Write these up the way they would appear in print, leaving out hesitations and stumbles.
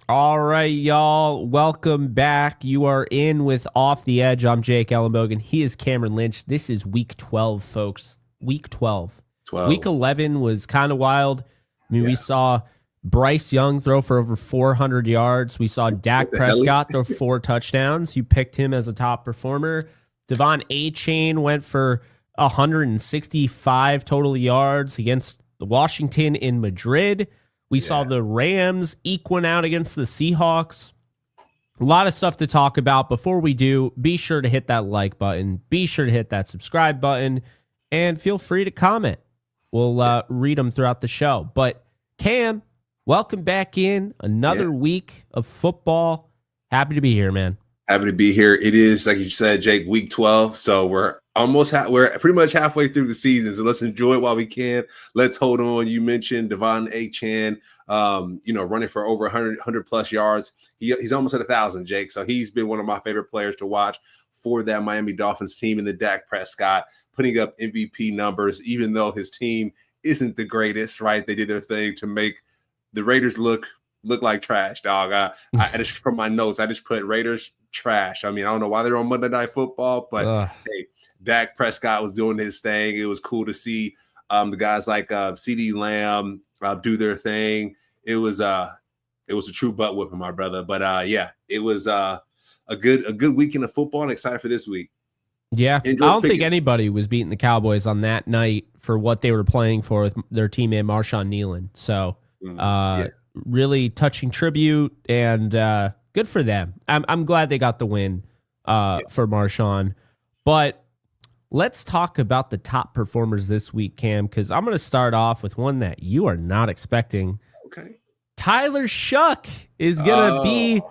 All right, y'all. Welcome back. You are in with Off the Edge. I'm Jake Ellenbogen. He is Cameron Lynch. This is week 12, folks. Week 12. Week 12. 11 was kind of wild. I mean, we Yeah. saw Bryce Young throw for over 400 yards. We saw What Dak the hell? Prescott throw 4 touchdowns. You picked him as a top performer. Devon A-Chain went for 165 total yards against Washington in Madrid. We saw Yeah. the Rams equing out against the Seahawks. A lot of stuff to talk about. Before we do, be sure to hit that like button. Be sure to hit that subscribe button. And feel free to comment. We'll read them throughout the show. But Cam, welcome back in. Another week of football. Happy to be here, man. Happy to be here. It is, like you said, Jake, week 12. So we're we're pretty much halfway through the season. So let's enjoy it while we can. Let's hold on. You mentioned Devon A-Chan, running for over 100 plus yards. He's almost at 1,000, Jake. So he's been one of my favorite players to watch for that Miami Dolphins team, and the Dak Prescott putting up MVP numbers, even though his team isn't the greatest, right? They did their thing to make the Raiders look like trash, dog. I just, from my notes, I just put Raiders trash. I mean, I don't know why they're on Monday Night Football, but hey, Dak Prescott was doing his thing. It was cool to see the guys like CeeDee Lamb do their thing. It was a true butt whipping, my brother. But it was a good weekend of football, and excited for this week. Yeah, I don't think anybody was beating the Cowboys on that night for what they were playing for with their teammate Marshawn Nealon. So really touching tribute, and good for them. I'm glad they got the win for Marshawn. But let's talk about the top performers this week, Cam, because I'm going to start off with one that you are not expecting. Okay. Tyler Shuck is going to be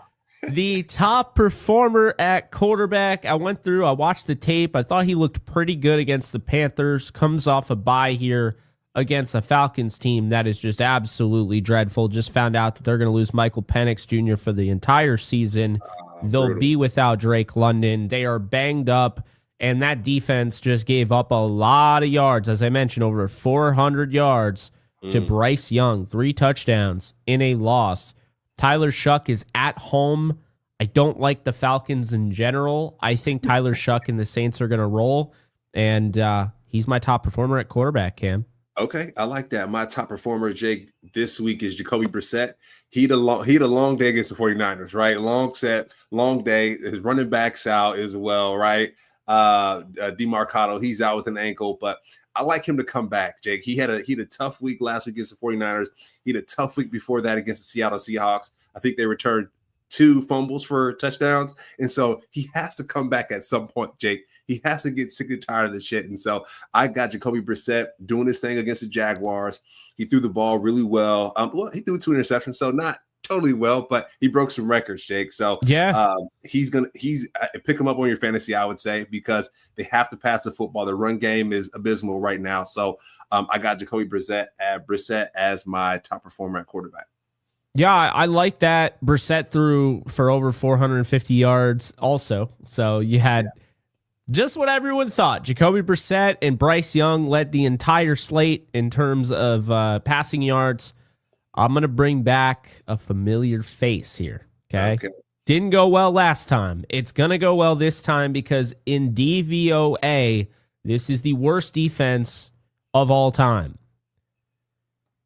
the top performer at quarterback. I watched the tape. I thought he looked pretty good against the Panthers. Comes off a bye here against a Falcons team that is just absolutely dreadful. Just found out that they're going to lose Michael Penix Jr. for the entire season. They'll be without Drake London. They are banged up, and that defense just gave up a lot of yards. As I mentioned, over 400 yards to Bryce Young, 3 touchdowns in a loss. Tyler Shuck is at home. I don't like the Falcons in general. I think Tyler Shuck and the Saints are going to roll, and he's my top performer at quarterback, Cam. Okay, I like that. My top performer, Jake, this week is Jacoby Brissett. He had a long day against the 49ers, right? Long set, long day. His running back's out as well, right? DeMarcado, he's out with an ankle, but I like him to come back, Jake. He had a tough week last week against the 49ers. He had a tough week before that against the Seattle Seahawks. I think they returned 2 fumbles for touchdowns. And so he has to come back at some point, Jake. He has to get sick and tired of this shit. And so I got Jacoby Brissett doing his thing against the Jaguars. He threw the ball really well. He threw 2 interceptions, so not totally well, but he broke some records, Jake. So he's pick him up on your fantasy, I would say, because they have to pass the football. The run game is abysmal right now. So I got Jacoby Brissett as my top performer at quarterback. Yeah, I like that. Brissett threw for over 450 yards also. So you had just what everyone thought. Jacoby Brissett and Bryce Young led the entire slate in terms of passing yards. I'm going to bring back a familiar face here, okay? Didn't go well last time. It's going to go well this time because in DVOA, this is the worst defense of all time.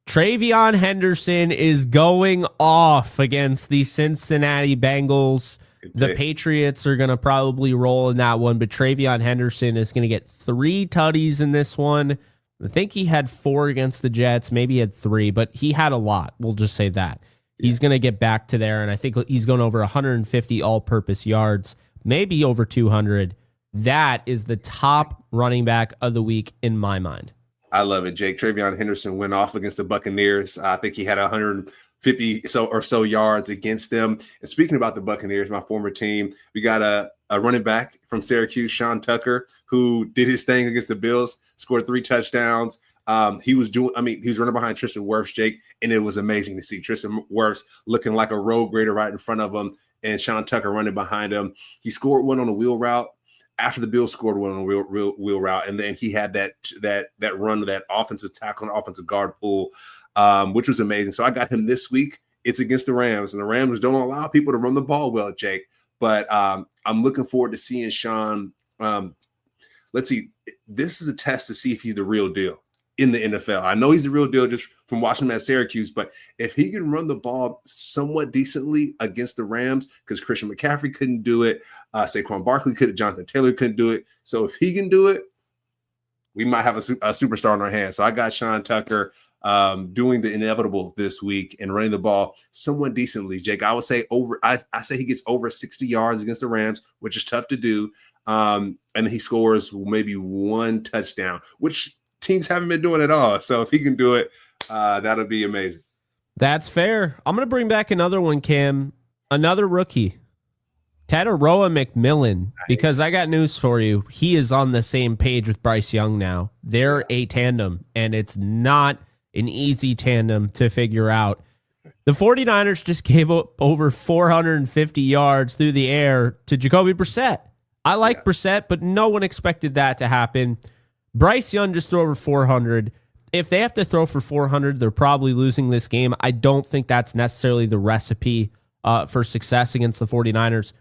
TreVeyon Henderson is going off against the Cincinnati Bengals. The Patriots are going to probably roll in that one, but TreVeyon Henderson is going to get 3 tutties in this one. I think he had 4 against the Jets. Maybe he had 3, but he had a lot. We'll just say that. He's going to get back to there, and I think he's going over 150 all-purpose yards, maybe over 200. That is the top running back of the week in my mind. I love it, Jake. TreVeyon Henderson went off against the Buccaneers. I think he had 150 or so yards against them. And speaking about the Buccaneers, my former team, we got a running back from Syracuse, Sean Tucker, who did his thing against the Bills, scored 3 touchdowns. He was running behind Tristan Wirfs, Jake, and it was amazing to see Tristan Wirfs looking like a road grader right in front of him, and Sean Tucker running behind him. He scored one on a wheel route. After the Bills scored one on a wheel route, and then he had that run, that offensive tackle and offensive guard pull, which was amazing. So I got him this week it's against the Rams, and the Rams don't allow people to run the ball well, Jake. But I'm looking forward to seeing Sean. Let's see. This is a test to see if he's the real deal in the NFL. I know he's the real deal just from watching him at Syracuse, but if he can run the ball somewhat decently against the Rams, because Christian McCaffrey couldn't do it, Saquon Barkley couldn't, Jonathan Taylor couldn't do it. So if he can do it, we might have a superstar in our hands. So I got Sean Tucker doing the inevitable this week and running the ball somewhat decently. Jake, I would say I say he gets over 60 yards against the Rams, which is tough to do. And he scores maybe one touchdown, which teams haven't been doing at all. So if he can do it, that'll be amazing. That's fair. I'm going to bring back another one, Cam. Another rookie. Tataroa McMillan, because I got news for you. He is on the same page with Bryce Young now. They're a tandem, and it's not an easy tandem to figure out. The 49ers just gave up over 450 yards through the air to Jacoby Brissett. I like Brissett, but no one expected that to happen. Bryce Young just threw over 400. If they have to throw for 400, they're probably losing this game. I don't think that's necessarily the recipe for success against the 49ers.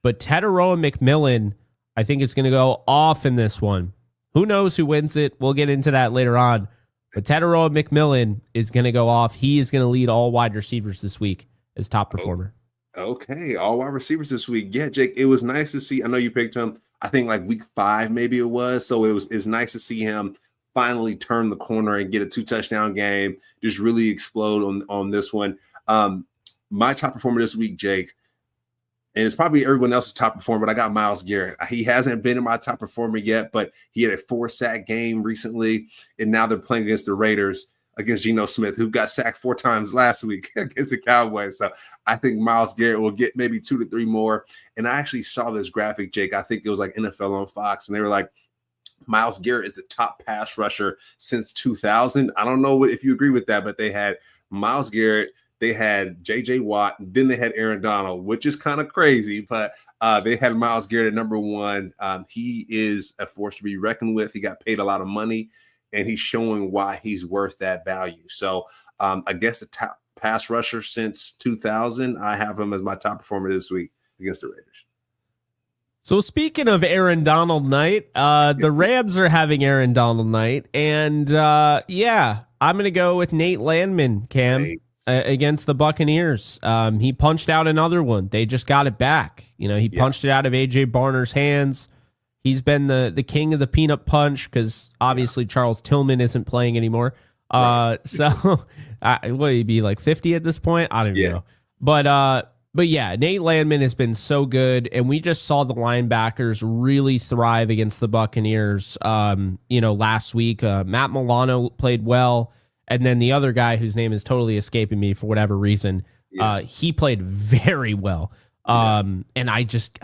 But Tataroa McMillan, I think, is going to go off in this one. Who knows who wins it? We'll get into that later on. But Tataroa McMillan is going to go off. He is going to lead all wide receivers this week as top performer. Okay, all wide receivers this week. Yeah, Jake, it was nice to see. I know you picked him, I think like week 5 maybe it was. So it's nice to see him finally turn the corner and get a 2-touchdown game, just really explode on this one. My top performer this week, Jake, and it's probably everyone else's top performer, but I got Myles Garrett. He hasn't been in my top performer yet, but he had a 4-sack game recently, and now they're playing against the Raiders, against Geno Smith, who got sacked 4 times last week against the Cowboys. So I think Myles Garrett will get maybe 2 to 3 more. And I actually saw this graphic, Jake. I think it was like NFL on Fox, and they were like, Myles Garrett is the top pass rusher since 2000. I don't know if you agree with that, but they had Myles Garrett, they had J.J. Watt, then they had Aaron Donald, which is kind of crazy, but they had Myles Garrett at number 1. He is a force to be reckoned with. He got paid a lot of money, and he's showing why he's worth that value. So I guess the top pass rusher since 2000, I have him as my top performer this week against the Raiders. So speaking of Aaron Donald night, the Rams are having Aaron Donald night. And I'm going to go with Nate Landman, Cam, against the Buccaneers. He punched out another one. They just got it back. He punched it out of A.J. Barner's hands. He's been the king of the peanut punch because obviously Charles Tillman isn't playing anymore. So what would he be, like 50 at this point? I don't know. But yeah, Nate Landman has been so good, and we just saw the linebackers really thrive against the Buccaneers. Last week, Matt Milano played well, and then the other guy whose name is totally escaping me for whatever reason, he played very well. And I just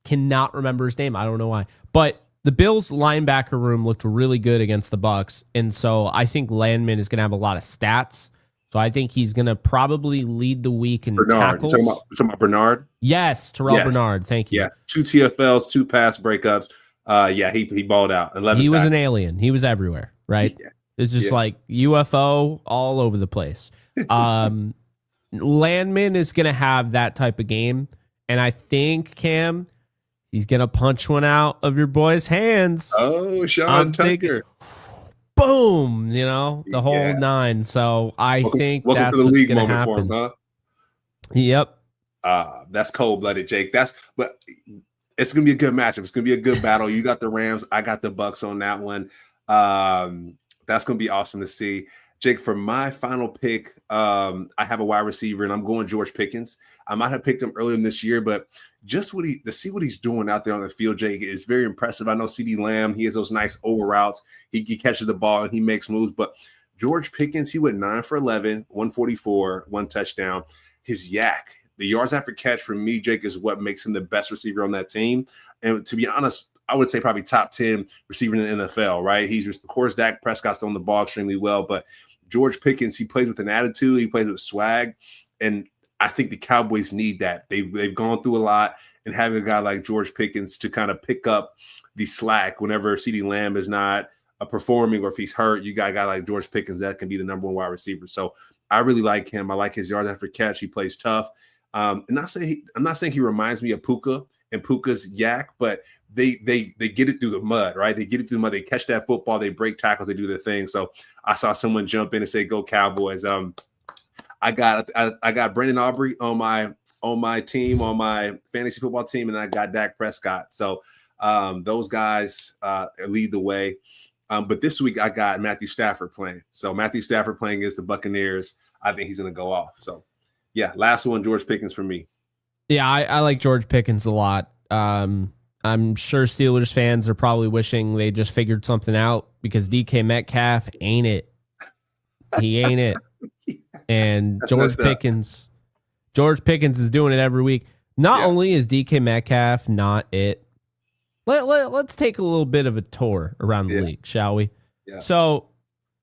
cannot remember his name. I don't know why. But the Bills linebacker room looked really good against the Bucs, and so I think Landman is going to have a lot of stats. So I think he's going to probably lead the week in tackles. You're talking about Bernard? Yes, Terrell Bernard. Thank you. Yes, 2 TFLs, 2 pass breakups. He balled out. He was an alien. He was everywhere, right? Yeah. It's just like UFO all over the place. Landman is going to have that type of game, and I think, Cam, he's going to punch one out of your boy's hands. Oh, Sean Tucker. Boom, the whole 9. So I think that's what's going to happen. For him, huh? Yep. That's cold-blooded, Jake. But it's going to be a good matchup. It's going to be a good battle. You got the Rams. I got the Bucs on that one. That's going to be awesome to see. Jake, for my final pick, I have a wide receiver, and I'm going George Pickens. I might have picked him earlier in this year, but just to see what he's doing out there on the field, Jake, is very impressive. I know CeeDee Lamb, he has those nice over routes. He catches the ball and he makes moves, but George Pickens, he went 9 for 11, 144, 1 touchdown. His yak, the yards after catch for me, Jake, is what makes him the best receiver on that team. And to be honest, I would say probably top 10 receiver in the NFL, right? Of course, Dak Prescott's throwing the ball extremely well, but George Pickens, he plays with an attitude. He plays with swag. And I think the Cowboys need that. They've gone through a lot, and having a guy like George Pickens to kind of pick up the slack whenever CeeDee Lamb is not performing, or if he's hurt, you got a guy like George Pickens that can be the number 1 wide receiver. So I really like him. I like his yards after catch. He plays tough. And I'm not saying he reminds me of Puka and Puka's yak, but they get it through the mud, right? They get it through the mud. They catch that football. They break tackles. They do their thing. So I saw someone jump in and say, "Go Cowboys!" I got Brandon Aubrey on my team, on my fantasy football team, and I got Dak Prescott. So those guys lead the way. But this week I got Matthew Stafford playing. So Matthew Stafford playing against the Buccaneers. I think he's going to go off. So yeah, last one, George Pickens for me. Yeah, I like George Pickens a lot. I'm sure Steelers fans are probably wishing they just figured something out because DK Metcalf ain't it. He ain't it. And George Pickens is doing it every week. Not only is DK Metcalf not it, let's take a little bit of a tour around the league, shall we? Yeah. So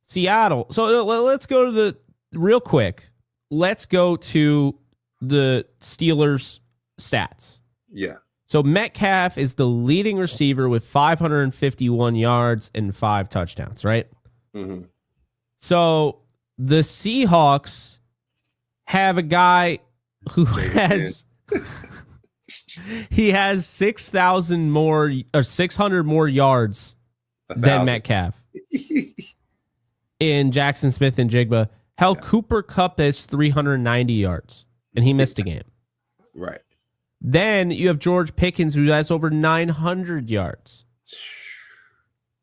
Seattle. So let's go to the real quick. Let's go to the Steelers stats. Yeah. So Metcalf is the leading receiver with 551 yards and 5 touchdowns, right? Mm-hmm. So the Seahawks have a guy who has he has 6,000 more or 600 more yards than Metcalf in Jackson Smith and Jigba. Hell, Cooper Kupp has 390 yards, and he missed a game. Right. Then you have George Pickens, who has over 900 yards.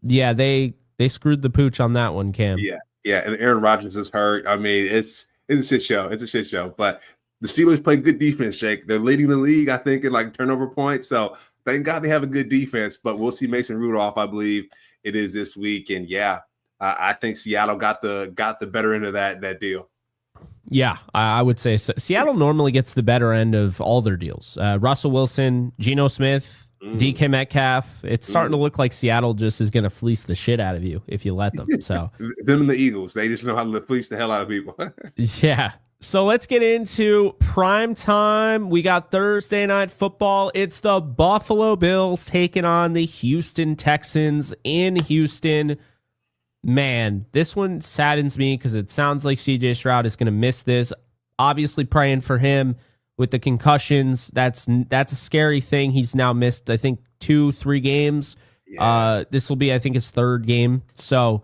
Yeah, they screwed the pooch on that one, Cam. Yeah, and Aaron Rodgers is hurt. I mean, it's a shit show. It's a shit show. But the Steelers play good defense, Jake. They're leading the league, I think, in like turnover points. So thank God they have a good defense. But we'll see Mason Rudolph, I believe it is this week. And yeah, I think Seattle got the better end of that deal. Yeah, I would say so. Seattle normally gets the better end of all their deals. Russell Wilson, Geno Smith, DK Metcalf. It's starting to look like Seattle just is going to fleece the shit out of you if you let them. So them and the Eagles, they just know how to fleece the hell out of people. Yeah. So let's get into prime time. We got Thursday night football. It's the Buffalo Bills taking on the Houston Texans in Houston. Man, this one saddens me because it sounds like CJ Stroud is going to miss this. Obviously praying for him with the concussions. That's a scary thing. He's now missed, I think, 2-3 games. Yeah. This will be, I think, his 3rd game. So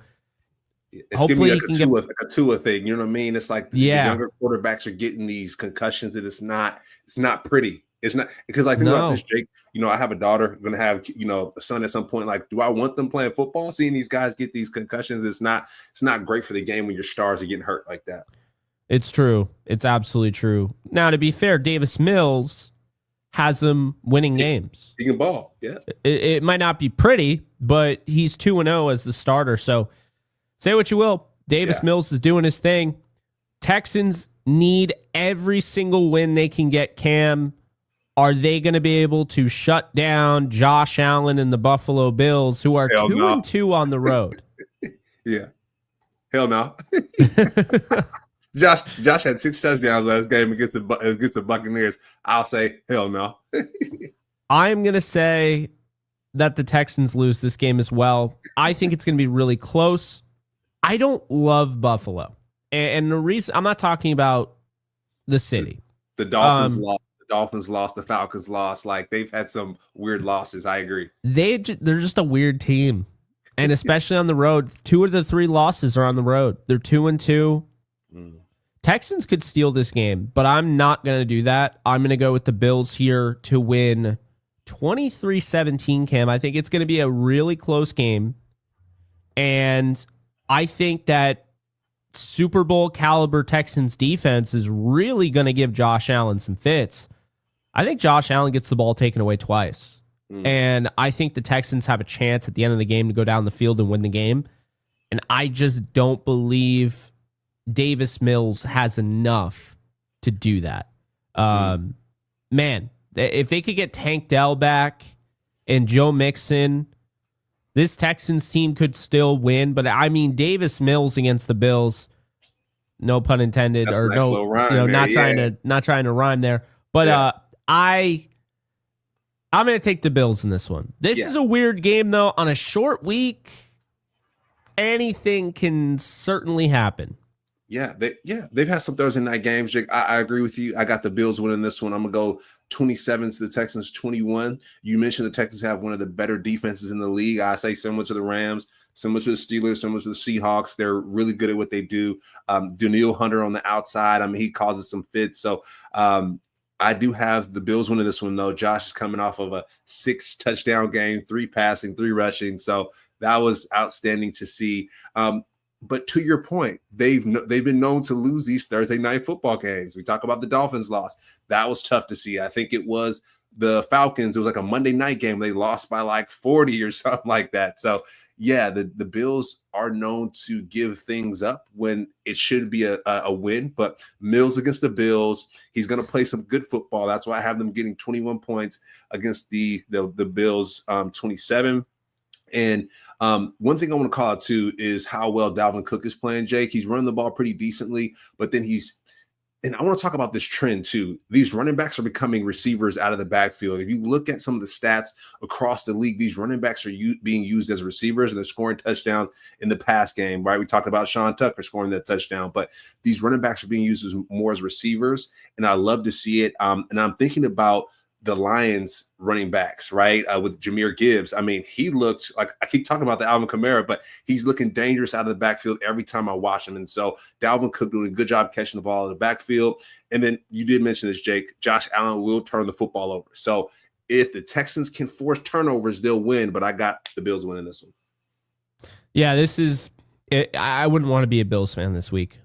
it's hopefully he can get like a Tua thing. You know what I mean? It's like the younger quarterbacks are getting these concussions, and it's not pretty. It's not because think about this, Jake. You know, I have a daughter. I'm gonna have a son at some point. Like, do I want them playing football? Seeing these guys get these concussions, it's not great for the game when your stars are getting hurt like that. It's true. It's absolutely true. Now, to be fair, Davis Mills has them winning games. He can ball. Yeah. It might not be pretty, but he's 2-0 as the starter. So say what you will. Davis Mills is doing his thing. Texans need every single win they can get, Cam. Are they going to be able to shut down Josh Allen and the Buffalo Bills, who are 2-2 on the road? Yeah. Hell no. Josh had 6 touchdowns last game against the Buccaneers. I'll say hell no. I'm going to say that the Texans lose this game as well. I think it's going to be really close. I don't love Buffalo. And the reason I'm not talking about the city. The Dolphins lost. Dolphins lost, the Falcons lost. Like, they've had some weird losses. I agree. They're just a weird team. And especially on the road, 2 of the 3 losses are on the road. They're 2-2. Texans could steal this game, but I'm not going to do that. I'm going to go with the Bills here to win 23-17, Cam. I think it's going to be a really close game. And I think that Super Bowl caliber Texans defense is really going to give Josh Allen some fits. I think Josh Allen gets the ball taken away twice. And I think the Texans have a chance at the end of the game to go down the field and win the game. And I just don't believe Davis Mills has enough to do that. Man, if they could get Tank Dell back and Joe Mixon, this Texans team could still win. But I mean, Davis Mills against the Bills, no pun intended, that's or a nice no, rhyme, not trying to rhyme there. But I'm going to take the Bills in this one. This is a weird game, though. On a short week, anything can certainly happen. They've had some Thursday night games, Jake. I agree with you. I got the Bills winning this one. I'm gonna go 27 to the Texans 21. You mentioned the Texans have one of the better defenses in the league. I say similar to the Rams, similar to the Steelers, similar to the Seahawks. They're really good at what they do. Danielle Hunter on the outside. I mean, he causes some fits. So I do have the Bills winning this one, though. Josh is coming off of a 6 touchdown game, 3 passing, 3 rushing. So that was outstanding to see. But to your point, they've been known to lose these Thursday night football games. We talk about the Dolphins loss. That was tough to see. I think it was the Falcons. It was like a Monday night game. They lost by like 40 or something like that. So, yeah, the Bills are known to give things up when it should be a win. But Mills against the Bills, he's going to play some good football. That's why I have them getting 21 points against the Bills 27. And one thing I want to call out too is how well Dalvin Cook is playing, Jake. He's running the ball pretty decently, but then and I want to talk about this trend too. These running backs are becoming receivers out of the backfield. If you look at some of the stats across the league, these running backs are being used as receivers and they're scoring touchdowns in the pass game, right? We talked about Sean Tucker scoring that touchdown, but these running backs are being used more as receivers, and I love to see it. And I'm thinking about the Lions running backs, right? With Jahmyr Gibbs. I mean, he looked like, I keep talking about the Alvin Kamara, but he's looking dangerous out of the backfield every time I watch him. And so Dalvin Cook doing a good job catching the ball in the backfield. And then you did mention this, Jake, Josh Allen will turn the football over. So if the Texans can force turnovers, they'll win, but I got the Bills winning this one. Yeah, this is, I wouldn't want to be a Bills fan this week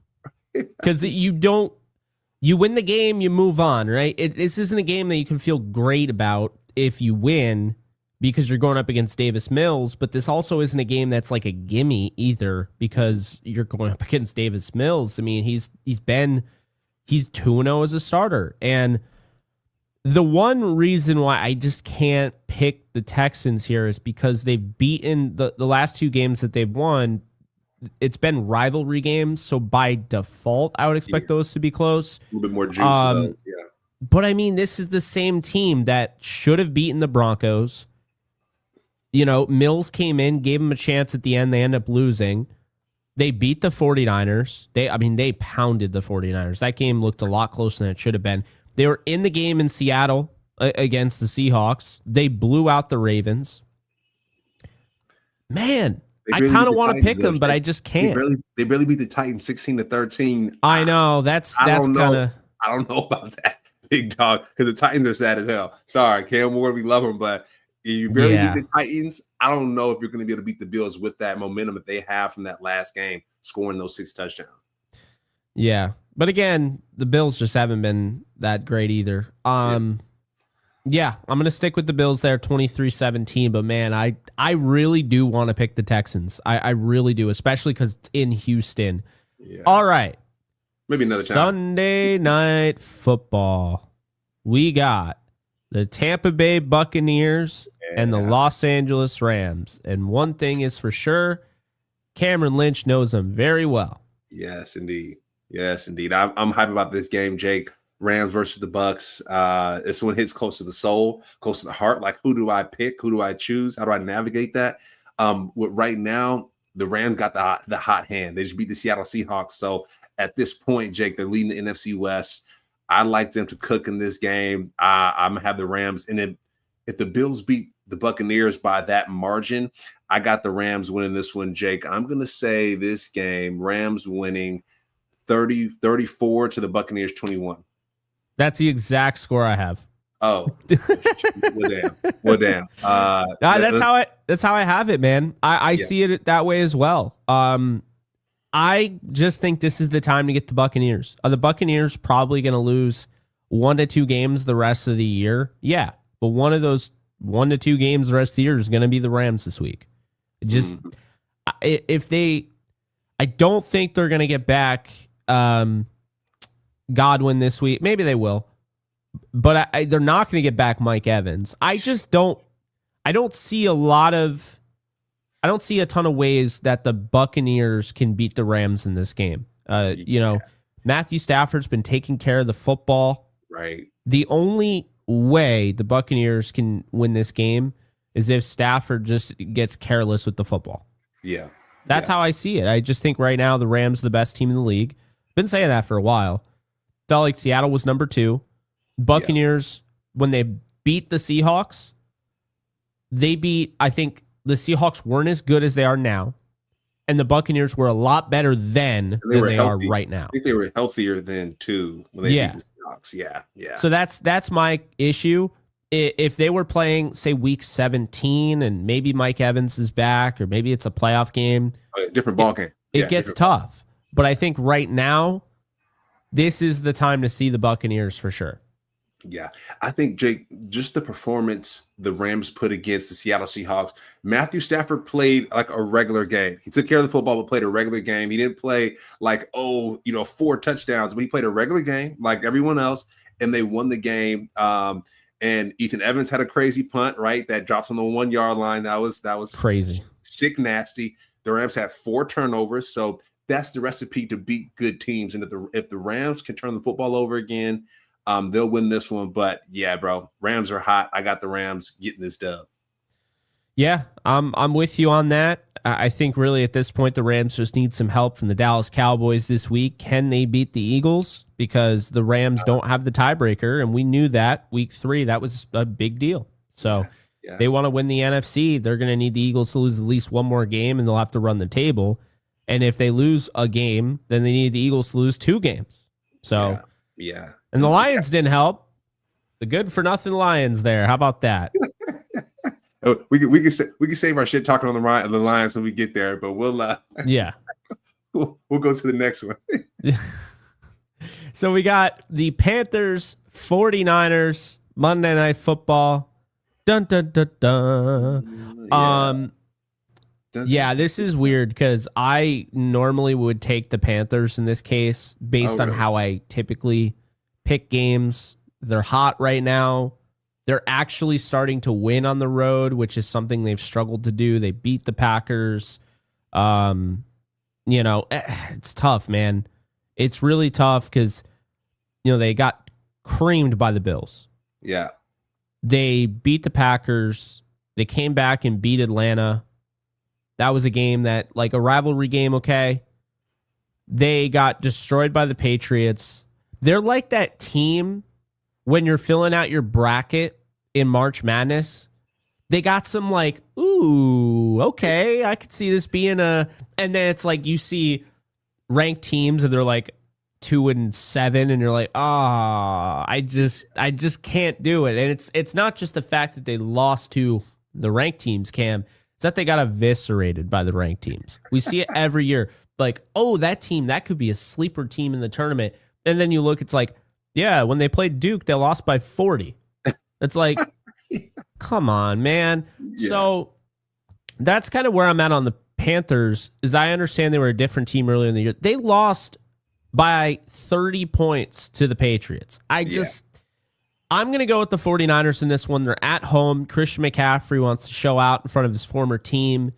because you win the game, you move on, right? This isn't a game that you can feel great about if you win because you're going up against Davis Mills, but this also isn't a game that's like a gimme either because you're going up against Davis Mills. I mean, he's 2-0 as a starter. And the one reason why I just can't pick the Texans here is because they've beaten the last 2 games that they've won. It's been rivalry games, so by default, I would expect those to be close. A little bit more juice. Yeah. But I mean, this is the same team that should have beaten the Broncos. You know, Mills came in, gave them a chance at the end. They end up losing. They beat the 49ers. They pounded the 49ers. That game looked a lot closer than it should have been. They were in the game in Seattle against the Seahawks. They blew out the Ravens. Man, I kind of want to pick them, but I just can't. They barely beat the Titans 16-13. I know. That's kind of. I don't know about that, big dog, because the Titans are sad as hell. Sorry, Cam Ward, we love him, but you barely beat the Titans. I don't know if you're going to be able to beat the Bills with that momentum that they have from that last game, scoring those 6 touchdowns. Yeah, but again, the Bills just haven't been that great either. Yeah, I'm going to stick with the Bills there, 23-17. But, man, I really do want to pick the Texans. I really do, especially because it's in Houston. Yeah. All right. Maybe another time. Sunday Night Football. We got the Tampa Bay Buccaneers and the Los Angeles Rams. And one thing is for sure, Cameron Lynch knows them very well. Yes, indeed. Yes, indeed. I'm hyped about this game, Jake. Rams versus the Bucks. This one hits close to the soul, close to the heart. Like, who do I pick? Who do I choose? How do I navigate that? Right now, the Rams got the hot hand. They just beat the Seattle Seahawks. So at this point, Jake, they're leading the NFC West. I like them to cook in this game. I'm gonna have the Rams. And then if the Bills beat the Buccaneers by that margin, I got the Rams winning this one, Jake. I'm gonna say this game, Rams winning 30-34 to the Buccaneers 21. That's the exact score I have. Oh, well, damn. That's how I have it, man. I see it that way as well. I just think this is the time to get the Buccaneers. Are the Buccaneers probably going to lose 1 to 2 games the rest of the year? Yeah, but one of those 1 to 2 games the rest of the year is going to be the Rams this week. I don't think they're going to get back Godwin this week. Maybe they will, but they're not going to get back Mike Evans. I don't see a ton of ways that the Buccaneers can beat the Rams in this game. Matthew Stafford's been taking care of the football. Right. The only way the Buccaneers can win this game is if Stafford just gets careless with the football. Yeah. That's how I see it. I just think right now the Rams are the best team in the league. Been saying that for a while. Felt like Seattle was number 2. Buccaneers, when they beat the Seahawks, I think the Seahawks weren't as good as they are now. And the Buccaneers were a lot better then than they are right now. I think they were healthier then too when they beat the Seahawks. Yeah. So that's my issue. If they were playing, say, week 17 and maybe Mike Evans is back or maybe it's a playoff game. Different ball game. It gets tough. But I think right now, this is the time to see the Buccaneers for sure. Yeah, I think, Jake, just the performance the Rams put against the Seattle Seahawks. Matthew Stafford played like a regular game. He took care of the football, but played a regular game. He didn't play like, 4 touchdowns, but he played a regular game like everyone else, and they won the game. And Ethan Evans had a crazy punt, right? That drops on the 1 yard line. That was crazy, sick, nasty. The Rams had 4 turnovers, so that's the recipe to beat good teams. And if the Rams can turn the football over again, they'll win this one. But yeah, bro, Rams are hot. I got the Rams getting this dub. Yeah, I'm with you on that. I think really at this point the Rams just need some help from the Dallas Cowboys this week. Can they beat the Eagles? Because the Rams don't have the tiebreaker, and we knew that week 3. That was a big deal. So they want to win the NFC. They're going to need the Eagles to lose at least one more game, and they'll have to run the table. And if they lose a game, then they need the Eagles to lose 2 games. So yeah. And the Lions didn't help. The good-for-nothing Lions there. How about that? We can save our shit talking on the Lions when we get there, but we'll go to the next one. So we got the Panthers 49ers Monday Night Football. Dun dun dun dun. Yeah, this is weird because I normally would take the Panthers in this case based on how I typically pick games. They're hot right now. They're actually starting to win on the road, which is something they've struggled to do. They beat the Packers. It's tough, man. It's really tough because, they got creamed by the Bills. Yeah. They beat the Packers. They came back and beat Atlanta. That was a game that, like a rivalry game, okay? They got destroyed by the Patriots. They're like that team when you're filling out your bracket in March Madness. They got some like, ooh, okay, I could see this being and then it's like you see ranked teams and they're like 2 and 7, and you're like, I just can't do it. And it's not just the fact that they lost to the ranked teams, Cam. It's that they got eviscerated by the ranked teams. We see it every year. Like, that team, that could be a sleeper team in the tournament. And then you look, it's like, yeah, when they played Duke, they lost by 40. It's like, come on, man. Yeah. So that's kind of where I'm at on the Panthers, is I understand they were a different team earlier in the year. They lost by 30 points to the Patriots. I'm going to go with the 49ers in this one. They're at home. Christian McCaffrey wants to show out in front of his former team.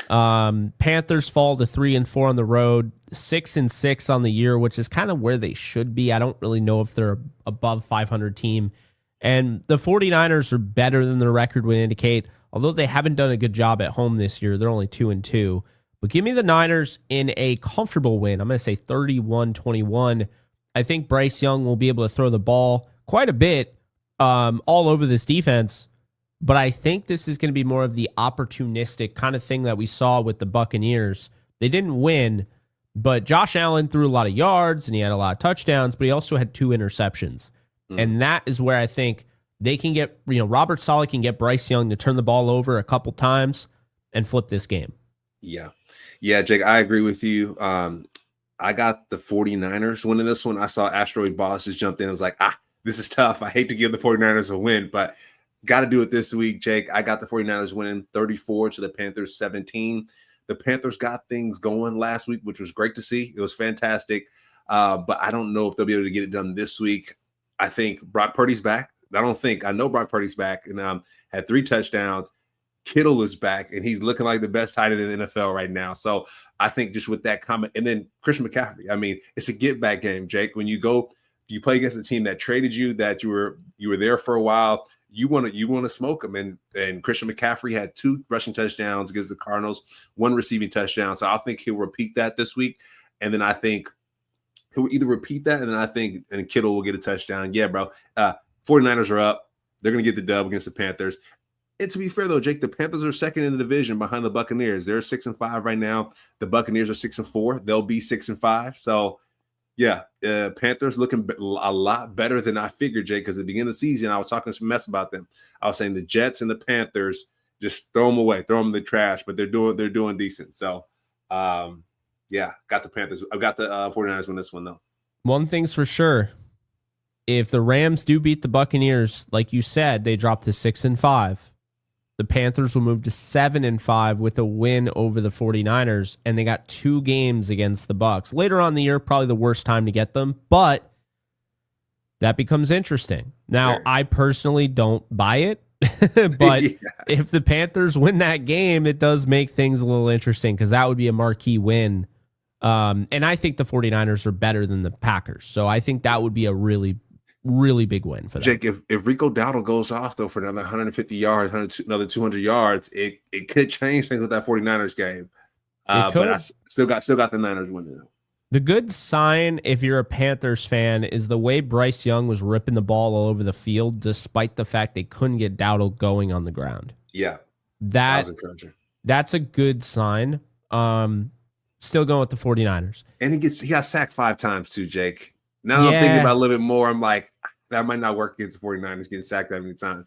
Panthers fall to 3-4 on the road, 6-6 on the year, which is kind of where they should be. I don't really know if they're above 500 team. And the 49ers are better than their record would indicate, although they haven't done a good job at home this year. They're only 2-2. But give me the Niners in a comfortable win. I'm going to say 31-21. I think Bryce Young will be able to throw the ball quite a bit all over this defense. But I think this is going to be more of the opportunistic kind of thing that we saw with the Buccaneers. They didn't win, but Josh Allen threw a lot of yards and he had a lot of touchdowns, but he also had 2 interceptions. And that is where I think they can get, Robert Saleh can get Bryce Young to turn the ball over a couple times and flip this game. Yeah. Yeah, Jake, I agree with you. I got the 49ers winning this one. I saw Asteroid Boss just jumped in and was like, this is tough. I hate to give the 49ers a win, but got to do it this week, Jake. I got the 49ers winning 34 to the Panthers 17. The Panthers got things going last week, which was great to see. It was fantastic. But I don't know if they'll be able to get it done this week. I think Brock Purdy's back. I know Brock Purdy's back and had 3 touchdowns. Kittle is back, and he's looking like the best tight end in the NFL right now. So I think just with that comment, and then Christian McCaffrey, I mean, it's a get-back game, Jake. When you play against a team that traded you, that you were there for a while, you want to smoke them. And Christian McCaffrey had 2 rushing touchdowns against the Cardinals, 1 receiving touchdown. So I think he'll repeat that this week. And then I think he'll either repeat that, and then I think and Kittle will get a touchdown. Yeah, bro. 49ers are up. They're going to get the dub against the Panthers. And to be fair, though, Jake, the Panthers are second in the division behind the Buccaneers. They're 6-5 right now. The Buccaneers are 6-4. They'll be 6-5. So, yeah, Panthers looking a lot better than I figured, Jake, because at the beginning of the season, I was talking some mess about them. I was saying the Jets and the Panthers, just throw them away, throw them in the trash, but they're doing decent. So, yeah, got the Panthers. I've got the 49ers win this one, though. One thing's for sure. If the Rams do beat the Buccaneers, like you said, they drop to 6-5. The Panthers will move to 7-5 with a win over the 49ers, and they got 2 games against the Bucs. Later on in the year, probably the worst time to get them, but that becomes interesting. Now, I personally don't buy it, but if the Panthers win that game, it does make things a little interesting because that would be a marquee win. And I think the 49ers are better than the Packers, so I think that would be a really big win for them. Jake, if Rico Dowdle goes off, though, for another 150 yards, another 200 yards, it could change things with that 49ers game. But I still got the Niners winning. The good sign, if you're a Panthers fan, is the way Bryce Young was ripping the ball all over the field, despite the fact they couldn't get Dowdle going on the ground. Yeah, that was encouraging. That's a good sign. Still going with the 49ers. And he got sacked 5 times too, Jake. Now I'm thinking about it a little bit more. I'm like, that might not work against the 49ers getting sacked that many times.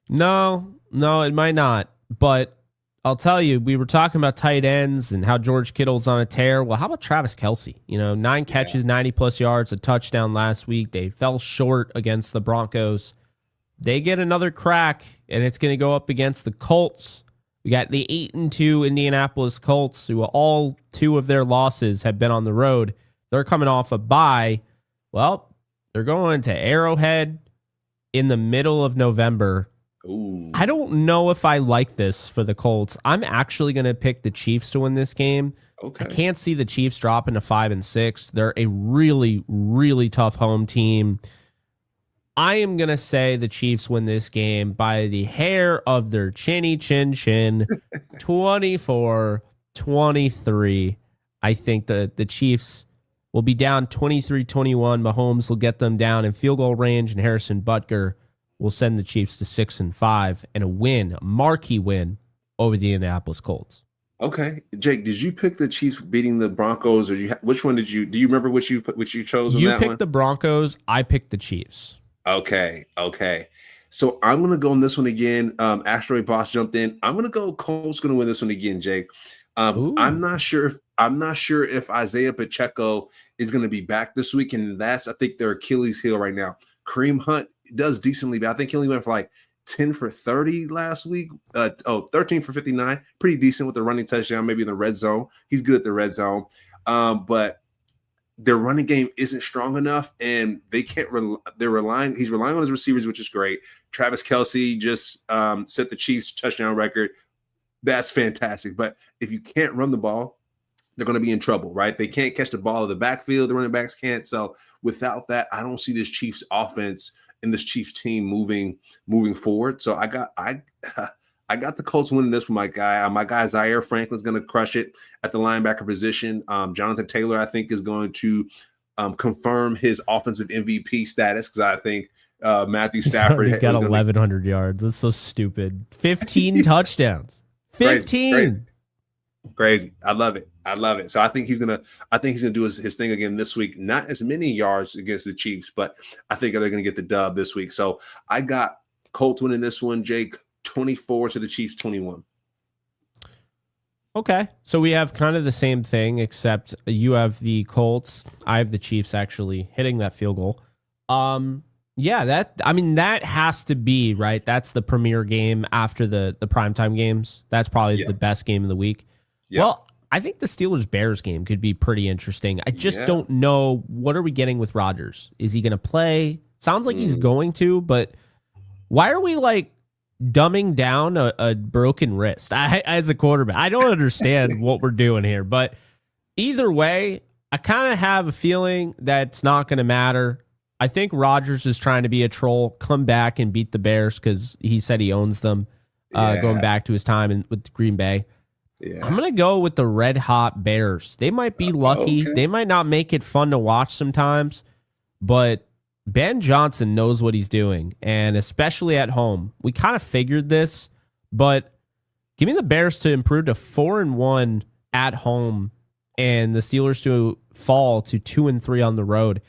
No, it might not. But I'll tell you, we were talking about tight ends and how George Kittle's on a tear. Well, how about Travis Kelce? 9 catches, 90-plus yards, a touchdown last week. They fell short against the Broncos. They get another crack, and it's going to go up against the Colts. We got the 8-2 Indianapolis Colts, who all 2 of their losses have been on the road. They're coming off a bye. Well, they're going to Arrowhead in the middle of November. Ooh. I don't know if I like this for the Colts. I'm actually going to pick the Chiefs to win this game. Okay. I can't see the Chiefs dropping to 5-6. They're a really, really tough home team. I am going to say the Chiefs win this game by the hair of their chinny chin 24-23. I think the Chiefs will be down 23-21. Mahomes will get them down in field goal range, and Harrison Butker will send the Chiefs to 6-5 and a marquee win over the Indianapolis Colts. Okay, Jake, did you pick the Chiefs beating the Broncos, or which one did you? Do you remember which you chose? You picked the Broncos. I picked the Chiefs. Okay. So I'm gonna go on this one again. Asteroid Boss jumped in. I'm gonna go Colts gonna win this one again, Jake. I'm not sure if Isaiah Pacheco is going to be back this week, and that's, I think, their Achilles heel right now. Kareem Hunt does decently, but I think he only went for like 10 for 30 last week. 13 for 59, pretty decent with the running touchdown, maybe in the red zone. He's good at the red zone, but their running game isn't strong enough, and they can't. He's relying on his receivers, which is great. Travis Kelce just set the Chiefs touchdown record. That's fantastic. But if you can't run the ball, they're going to be in trouble, right? They can't catch the ball in the backfield. The running backs can't. So without that, I don't see this Chiefs offense and this Chiefs team moving forward. So I got the Colts winning this with my guy. My guy Zaire Franklin's going to crush it at the linebacker position. Jonathan Taylor, I think, is going to confirm his offensive MVP status, because I think Matthew Stafford got 1,100 yards. That's so stupid. 15 touchdowns. 15. Crazy. I love it. So I think he's gonna do his thing again this week. Not as many yards against the Chiefs, but I think they're gonna get the dub this week. So I got Colts winning this one, Jake, 24 to the Chiefs 21. Okay. So we have kind of the same thing, except you have the Colts. I have the Chiefs actually hitting that field goal. Yeah, that has to be, right? That's the premier game after the primetime games. That's probably the best game of the week. Yeah. Well, I think the Steelers-Bears game could be pretty interesting. I just don't know, what are we getting with Rodgers? Is he going to play? Sounds like he's going to, but why are we like dumbing down a broken wrist as a quarterback? I don't understand what we're doing here, but either way, I kind of have a feeling that it's not going to matter. I think Rodgers is trying to be a troll, come back and beat the Bears because he said he owns them, going back to his time with Green Bay. Yeah. I'm going to go with the Red Hot Bears. They might be lucky. Okay. They might not make it fun to watch sometimes, but Ben Johnson knows what he's doing, and especially at home. We kind of figured this, but give me the Bears to improve to 4-1 at home and the Steelers to fall to 2-3 on the road.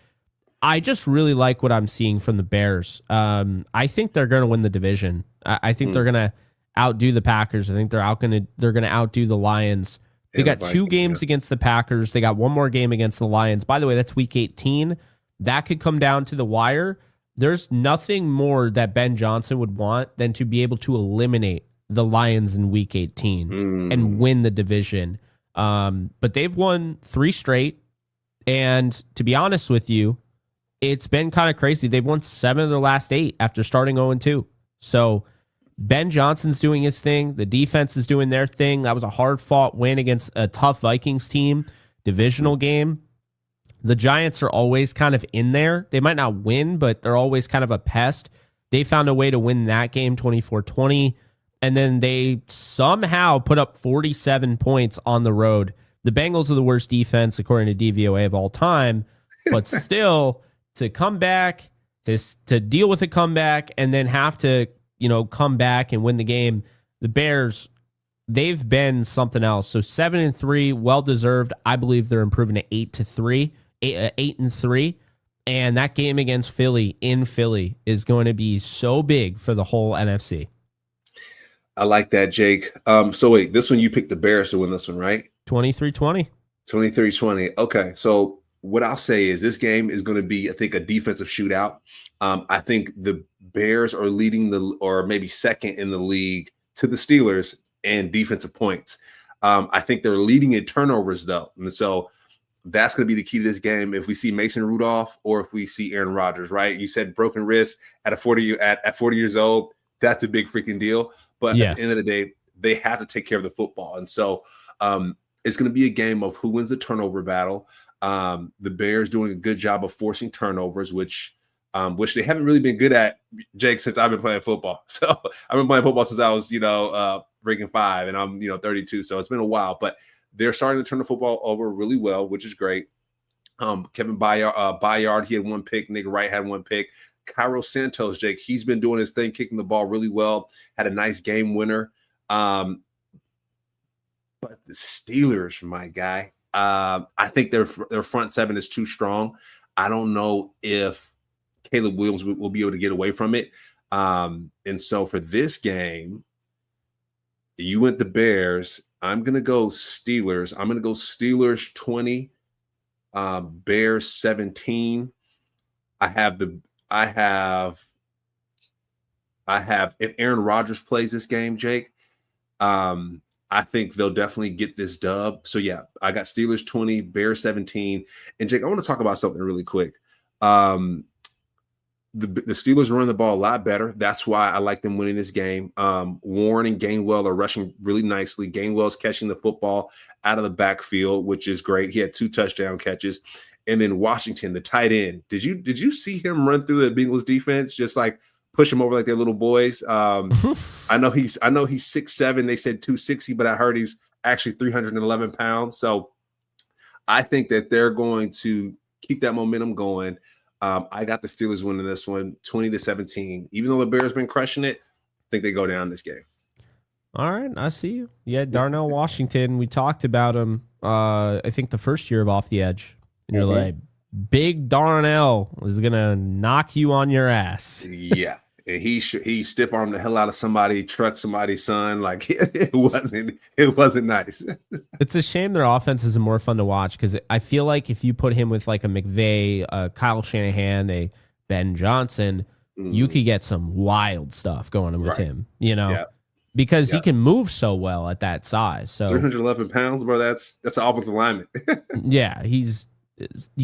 I just really like what I'm seeing from the Bears. I think they're going to win the division. I think they're going to outdo the Packers. I think they're going to outdo the Lions. They got 2 games against the Packers. They got 1 more game against the Lions. By the way, that's week 18. That could come down to the wire. There's nothing more that Ben Johnson would want than to be able to eliminate the Lions in week 18 and win the division. But they've won 3 straight. And to be honest with you, it's been kind of crazy. They've won 7 of their last 8 after starting 0-2. So Ben Johnson's doing his thing. The defense is doing their thing. That was a hard-fought win against a tough Vikings team, divisional game. The Giants are always kind of in there. They might not win, but they're always kind of a pest. They found a way to win that game 24-20, and then they somehow put up 47 points on the road. The Bengals are the worst defense, according to DVOA, of all time, but still, to come back, to deal with a comeback, and then have to, come back and win the game, the Bears, they've been something else. So 7-3, well-deserved. I believe they're improving to 8-3. 8-3, and that game against Philly in Philly is going to be so big for the whole NFC. I like that, Jake. So wait, this one you picked the Bears to win this one, right? 23-20. 23-20. Okay, so what I'll say is this game is going to be, I think, a defensive shootout. I think the Bears are leading or maybe second in the league to the Steelers in defensive points. I think they're leading in turnovers, though, and so that's going to be the key to this game. If we see Mason Rudolph or if we see Aaron Rodgers, right? You said broken wrist at 40 years old. That's a big freaking deal. But at the end of the day, they have to take care of the football. And so it's going to be a game of who wins the turnover battle. The Bears doing a good job of forcing turnovers, which they haven't really been good at, Jake, since I've been playing football. So I've been playing football since I was, freaking 5, and I'm, 32. So it's been a while, but they're starting to turn the football over really well, which is great. Kevin Byard, he had 1 pick. Nick Wright had 1 pick. Cairo Santos, Jake, he's been doing his thing, kicking the ball really well. Had a nice game winner. But the Steelers, my guy, I think their front 7 is too strong. I don't know if Caleb Williams will be able to get away from it. And so for this game, you went the Bears. I'm going to go Steelers. I'm going to go Steelers 20, Bears 17. I have if Aaron Rodgers plays this game, Jake, I think they'll definitely get this dub. So yeah, I got Steelers 20, Bears 17. And Jake, I want to talk about something really quick. The Steelers are running the ball a lot better. That's why I like them winning this game. Warren and Gainwell are rushing really nicely. Gainwell's catching the football out of the backfield, which is great. He had 2 touchdown catches. And then Washington, the tight end. Did you see him run through the Bengals defense, just like push him over like they're little boys? I know he's 6'7". They said 260, but I heard he's actually 311 pounds. So I think that they're going to keep that momentum going. I got the Steelers winning this one 20-17. Even though the Bears been crushing it, I think they go down this game. All right, I see you. Yeah, Darnell Washington. We talked about him. I think the first year of Off the Edge, and you're like, Big Darnell is gonna knock you on your ass. Yeah, and he stiff armed the hell out of somebody, trucked somebody's son. Like it wasn't nice. It's a shame their offense isn't more fun to watch because I feel like if you put him with like a McVay, a Kyle Shanahan, a Ben Johnson, you could get some wild stuff going on with him. Because he can move so well at that size. So 311 pounds, bro. That's an offensive lineman. Yeah, he's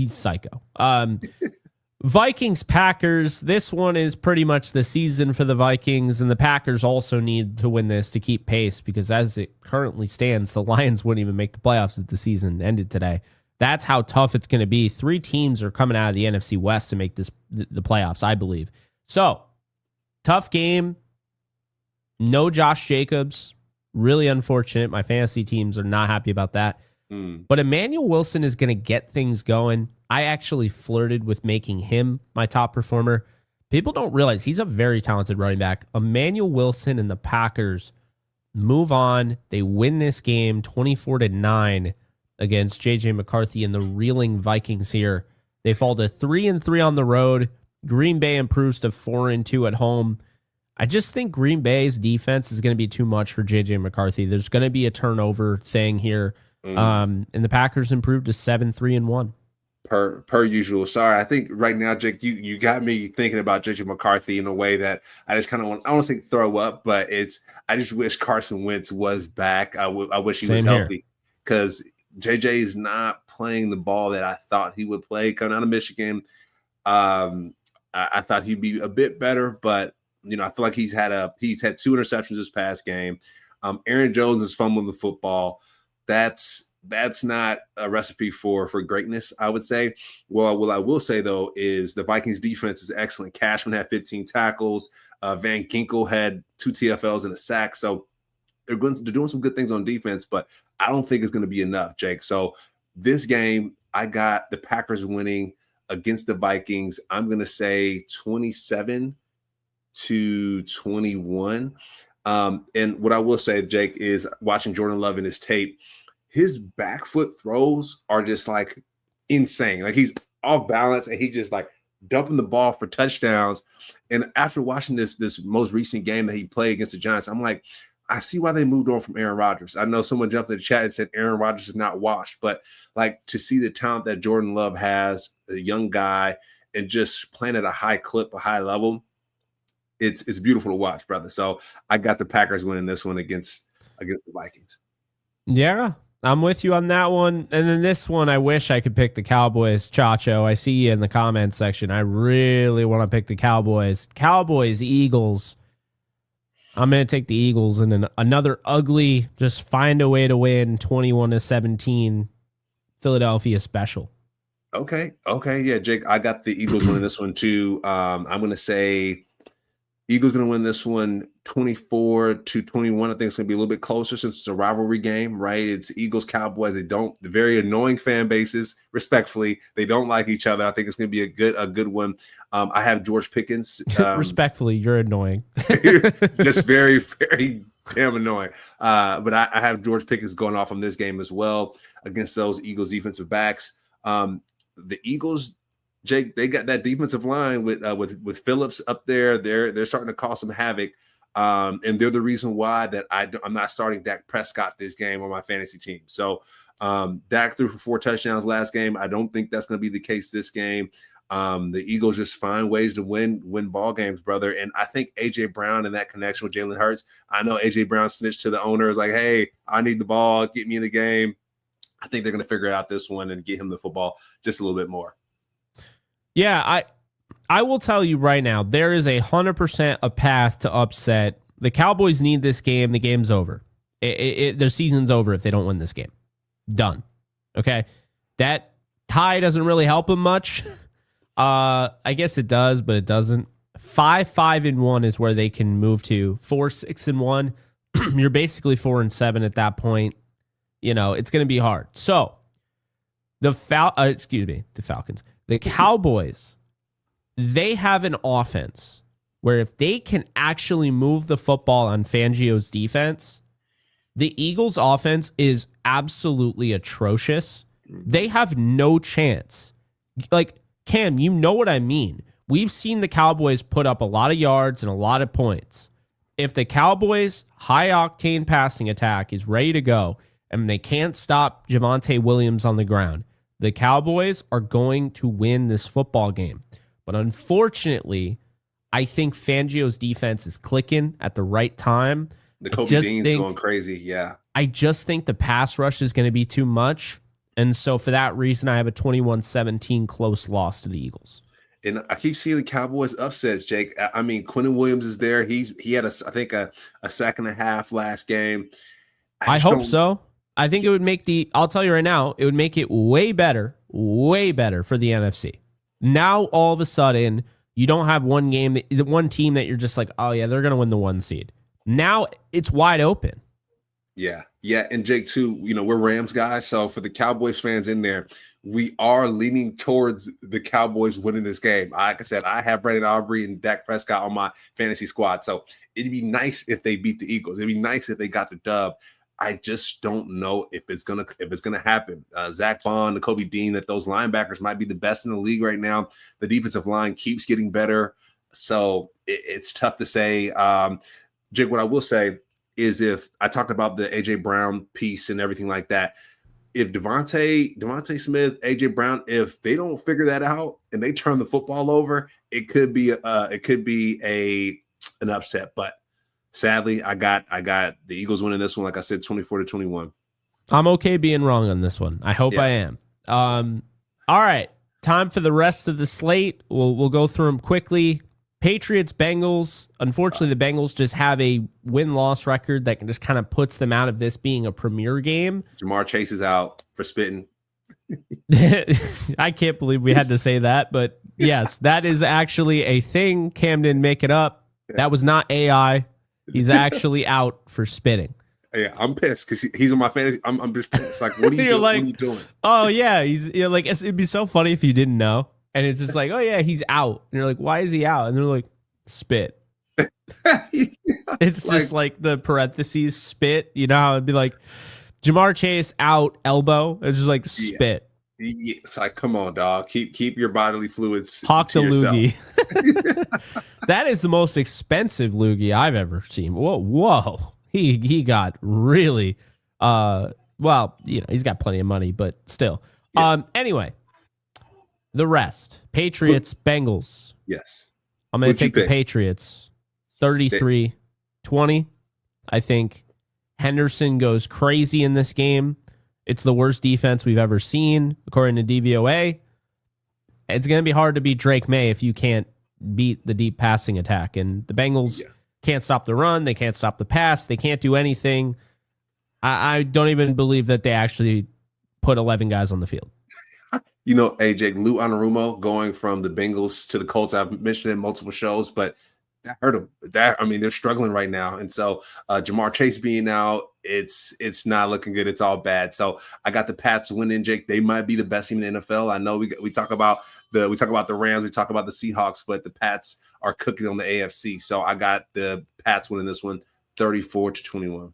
psycho. Vikings Packers. This one is pretty much the season for the Vikings, and the Packers also need to win this to keep pace because as it currently stands, the Lions wouldn't even make the playoffs if the season ended today. That's how tough it's going to be. 3 teams are coming out of the NFC West to make the playoffs, I believe. So, tough game. No Josh Jacobs. Really unfortunate. My fantasy teams are not happy about that. But Emmanuel Wilson is going to get things going. I actually flirted with making him my top performer. People don't realize he's a very talented running back. Emmanuel Wilson and the Packers move on. They win this game 24-9 against JJ McCarthy and the reeling Vikings here. They fall to 3-3 on the road. Green Bay improves to 4-2 at home. I just think Green Bay's defense is going to be too much for JJ McCarthy. There's going to be a turnover thing here. And the Packers improved to 7-3-1. Per usual. Sorry, I think right now, Jake, you got me thinking about JJ McCarthy in a way that I just kind of want. I don't want to say throw up, but I just wish Carson Wentz was back. I wish he was healthy, because JJ is not playing the ball that I thought he would play coming out of Michigan. I thought he'd be a bit better, but I feel like he's had 2 interceptions this past game. Aaron Jones is fumbling the football. That's not a recipe for greatness, I would say. Well, what I will say, though, is the Vikings defense is excellent. Cashman had 15 tackles. Van Ginkel had 2 TFLs and a sack. So they're doing some good things on defense, but I don't think it's going to be enough, Jake. So this game, I got the Packers winning against the Vikings. I'm going to say 27-21. And what I will say, Jake, is watching Jordan Love in his tape, his back foot throws are just like insane. Like, he's off balance and he just like dumping the ball for touchdowns. And after watching this most recent game that he played against the Giants, I'm like, I see why they moved on from Aaron Rodgers. I know someone jumped in the chat and said Aaron Rodgers is not washed, but like, to see the talent that Jordan Love has, a young guy, and just playing at a high clip, a high level, it's beautiful to watch, brother. So I got the Packers winning this one against the Vikings. Yeah, I'm with you on that one. And then this one, I wish I could pick the Cowboys. Chacho, I see you in the comments section. I really want to pick the Cowboys. Cowboys, Eagles. I'm going to take the Eagles in another ugly, just find a way to win 21-17 Philadelphia special. Okay. Yeah, Jake, I got the Eagles winning this one too. I'm going to say Eagles going to win this one 24-21. I think it's going to be a little bit closer since it's a rivalry game, right? It's Eagles, Cowboys. The very annoying fan bases, respectfully, they don't like each other. I think it's going to be a good one. I have George Pickens. Respectfully, you're annoying. Just very, very damn annoying. But I have George Pickens going off on this game as well against those Eagles defensive backs. The Eagles, Jake, they got that defensive line with Phillips up there. They're starting to cause some havoc, and they're the reason why that I'm not starting Dak Prescott this game on my fantasy team. So Dak threw for 4 touchdowns last game. I don't think that's going to be the case this game. The Eagles just find ways to win ball games, brother. And I think AJ Brown and that connection with Jalen Hurts. I know AJ Brown snitched to the owners like, "Hey, I need the ball. Get me in the game." I think they're going to figure out this one and get him the football just a little bit more. Yeah, I will tell you right now, there is 100% a path to upset. The Cowboys need this game. The game's over. Their season's over if they don't win this game. Done. Okay? That tie doesn't really help them much. I guess it does, but it doesn't. 5-5-1 is where they can move to. 4-6-1. You're basically 4-7 at that point. It's going to be hard. So, the Falcons. The Cowboys, they have an offense where if they can actually move the football on Fangio's defense, the Eagles' offense is absolutely atrocious. They have no chance. Like, Cam, you know what I mean. We've seen the Cowboys put up a lot of yards and a lot of points. If the Cowboys' high-octane passing attack is ready to go and they can't stop Javonte Williams on the ground, the Cowboys are going to win this football game. But unfortunately, I think Fangio's defense is clicking at the right time. The Kobe Dean's going crazy, yeah. I just think the pass rush is going to be too much. And so for that reason, I have a 21-17 close loss to the Eagles. And I keep seeing the Cowboys upsets, Jake. I mean, Quinnen Williams is there. He had, I think, a sack and a half last game. I hope so. I think it would make I'll tell you right now, it would make it way better for the NFC. Now, all of a sudden, you don't have one team that you're just like, oh, yeah, they're going to win the 1 seed. Now, it's wide open. Yeah, yeah, and Jake too. We're Rams guys, so for the Cowboys fans in there, we are leaning towards the Cowboys winning this game. Like I said, I have Brandon Aubrey and Dak Prescott on my fantasy squad, so it'd be nice if they beat the Eagles. It'd be nice if they got the dub. I just don't know if it's gonna happen. Zach Bond, Kobe Dean, that those linebackers might be the best in the league right now. The defensive line keeps getting better, so it's tough to say. Jake, what I will say is, if I talked about the AJ Brown piece and everything like that, if Devontae Smith, AJ Brown, if they don't figure that out and they turn the football over, it could be an upset. But sadly, I got the Eagles winning this one. Like I said, 24-21. I'm okay being wrong on this one. I hope I am. All right, time for the rest of the slate. We'll go through them quickly. Patriots, Bengals. Unfortunately, the Bengals just have a win-loss record that just kind of puts them out of this being a premier game. Jamar Chase is out for spitting. I can't believe we had to say that, but yes, that is actually a thing. Cam didn't make it up. That was not AI. He's actually out for spitting. Yeah, I'm pissed because he's on my fantasy. I'm just pissed. Like, what are you doing? What are you doing? Oh yeah, like, it'd be so funny if you didn't know. And it's just like, oh yeah, he's out. And you're like, why is he out? And they're like, spit. It's just like the parentheses spit. You know how it'd be like Jamar Chase out, elbow. It's just like spit. Yeah. It's like, come on, dog. Keep your bodily fluids. Hawk the loogie. That is the most expensive loogie I've ever seen. Whoa. He got really well, he's got plenty of money, but still. Yeah. Anyway. The rest. Patriots, Bengals. Yes. I'm going to take the Patriots 33-20. I think Henderson goes crazy in this game. It's the worst defense we've ever seen, according to DVOA. It's going to be hard to beat Drake May if you can't beat the deep passing attack. And the Bengals can't stop the run. They can't stop the pass. They can't do anything. I don't even believe that they actually put 11 guys on the field. AJ, Lou Anarumo going from the Bengals to the Colts. I've mentioned it in multiple shows, but that hurt them. They're struggling right now. And so Jamar Chase being out, it's not looking good. It's all bad. So I got the Pats winning, Jake. They might be the best team in the NFL. I know we talk about the Rams, we talk about the Seahawks, but the Pats are cooking on the AFC. So I got the Pats winning this one 34-21.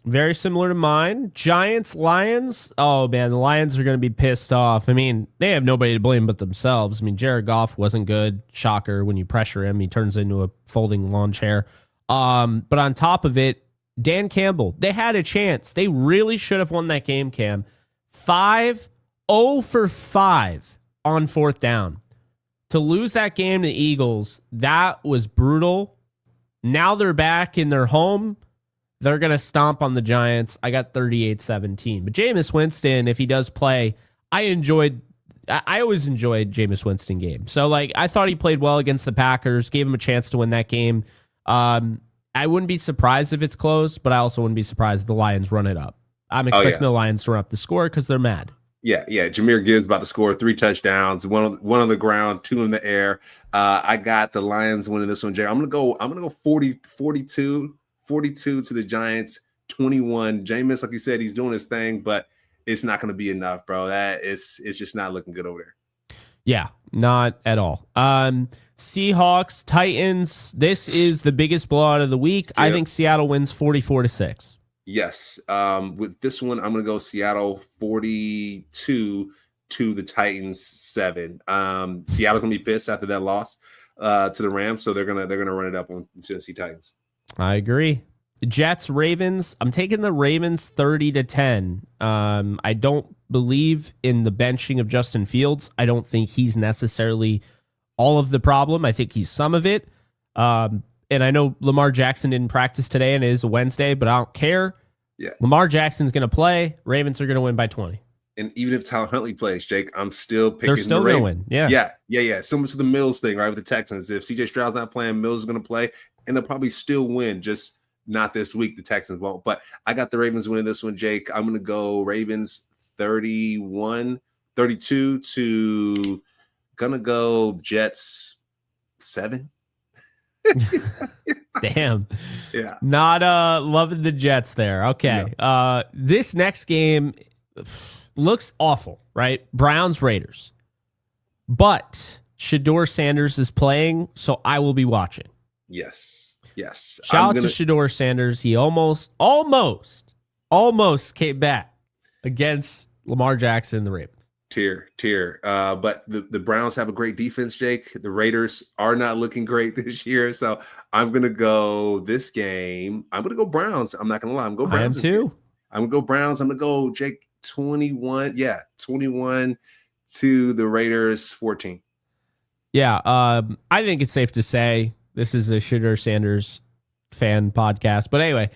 Very similar to mine. Giants, Lions. Oh, man, the Lions are going to be pissed off. I mean, they have nobody to blame but themselves. I mean, Jared Goff wasn't good. Shocker. When you pressure him, he turns into a folding lawn chair. But on top of it, Dan Campbell, they had a chance. They really should have won that game, Cam. 0 for 5 on fourth down. To lose that game to the Eagles, that was brutal. Now they're back in their home. They're going to stomp on the Giants. I got 38-17. But Jameis Winston, if he does play, I always enjoyed Jameis Winston games. So, I thought he played well against the Packers, gave him a chance to win that game. I wouldn't be surprised if it's close, but I also wouldn't be surprised if the Lions run it up. I'm expecting the Lions to run up the score because they're mad. Yeah. Jahmyr Gibbs about to score 3 touchdowns, one on the ground, 2 in the air. I got the Lions winning this one, Jay. I'm gonna go 42 to the Giants, 21. Jameis, like you said, he's doing his thing, but it's not going to be enough, bro. It's just not looking good over there. Yeah, not at all. Seahawks, Titans. This is the biggest blowout of the week. Yep. I think Seattle wins 44-6. Yes. With this one, I'm going to go Seattle 42 to the Titans 7. Seattle's going to be pissed after that loss to the Rams, so they're gonna run it up on the Tennessee Titans. I agree. Jets, Ravens. I'm taking the Ravens 30-10. I don't believe in the benching of Justin Fields. I don't think he's necessarily all of the problem. I think he's some of it. And I know Lamar Jackson didn't practice today and it is a Wednesday, but I don't care. Yeah. Lamar Jackson's going to play. Ravens are going to win by 20. And even if Tyler Huntley plays, Jake, I'm still picking They're still going to win. Yeah. Similar to the Mills thing, right? With the Texans. If CJ Stroud's not playing, Mills is going to play, and they'll probably still win, just not this week. The Texans won't. But I got the Ravens winning this one, Jake. I'm going to go Ravens 31-32 to going to go Jets 7. Damn. Yeah. Not loving the Jets there. Okay. This next game looks awful, right? Browns Raiders. But Shedeur Sanders is playing, so I will be watching. Yes. Shout out to Shedeur Sanders. He almost came back against Lamar Jackson and the Ravens. Tier. But the Browns have a great defense, Jake. The Raiders are not looking great this year. So I'm going to go this game. I'm going to go Browns. I'm not going to lie. I'm going to go Browns. I am too. I'm going to go Browns. I'm going to go, Jake, 21. Yeah, 21 to the Raiders 14. Yeah, I think it's safe to say this is a Shedeur Sanders fan podcast. But anyway,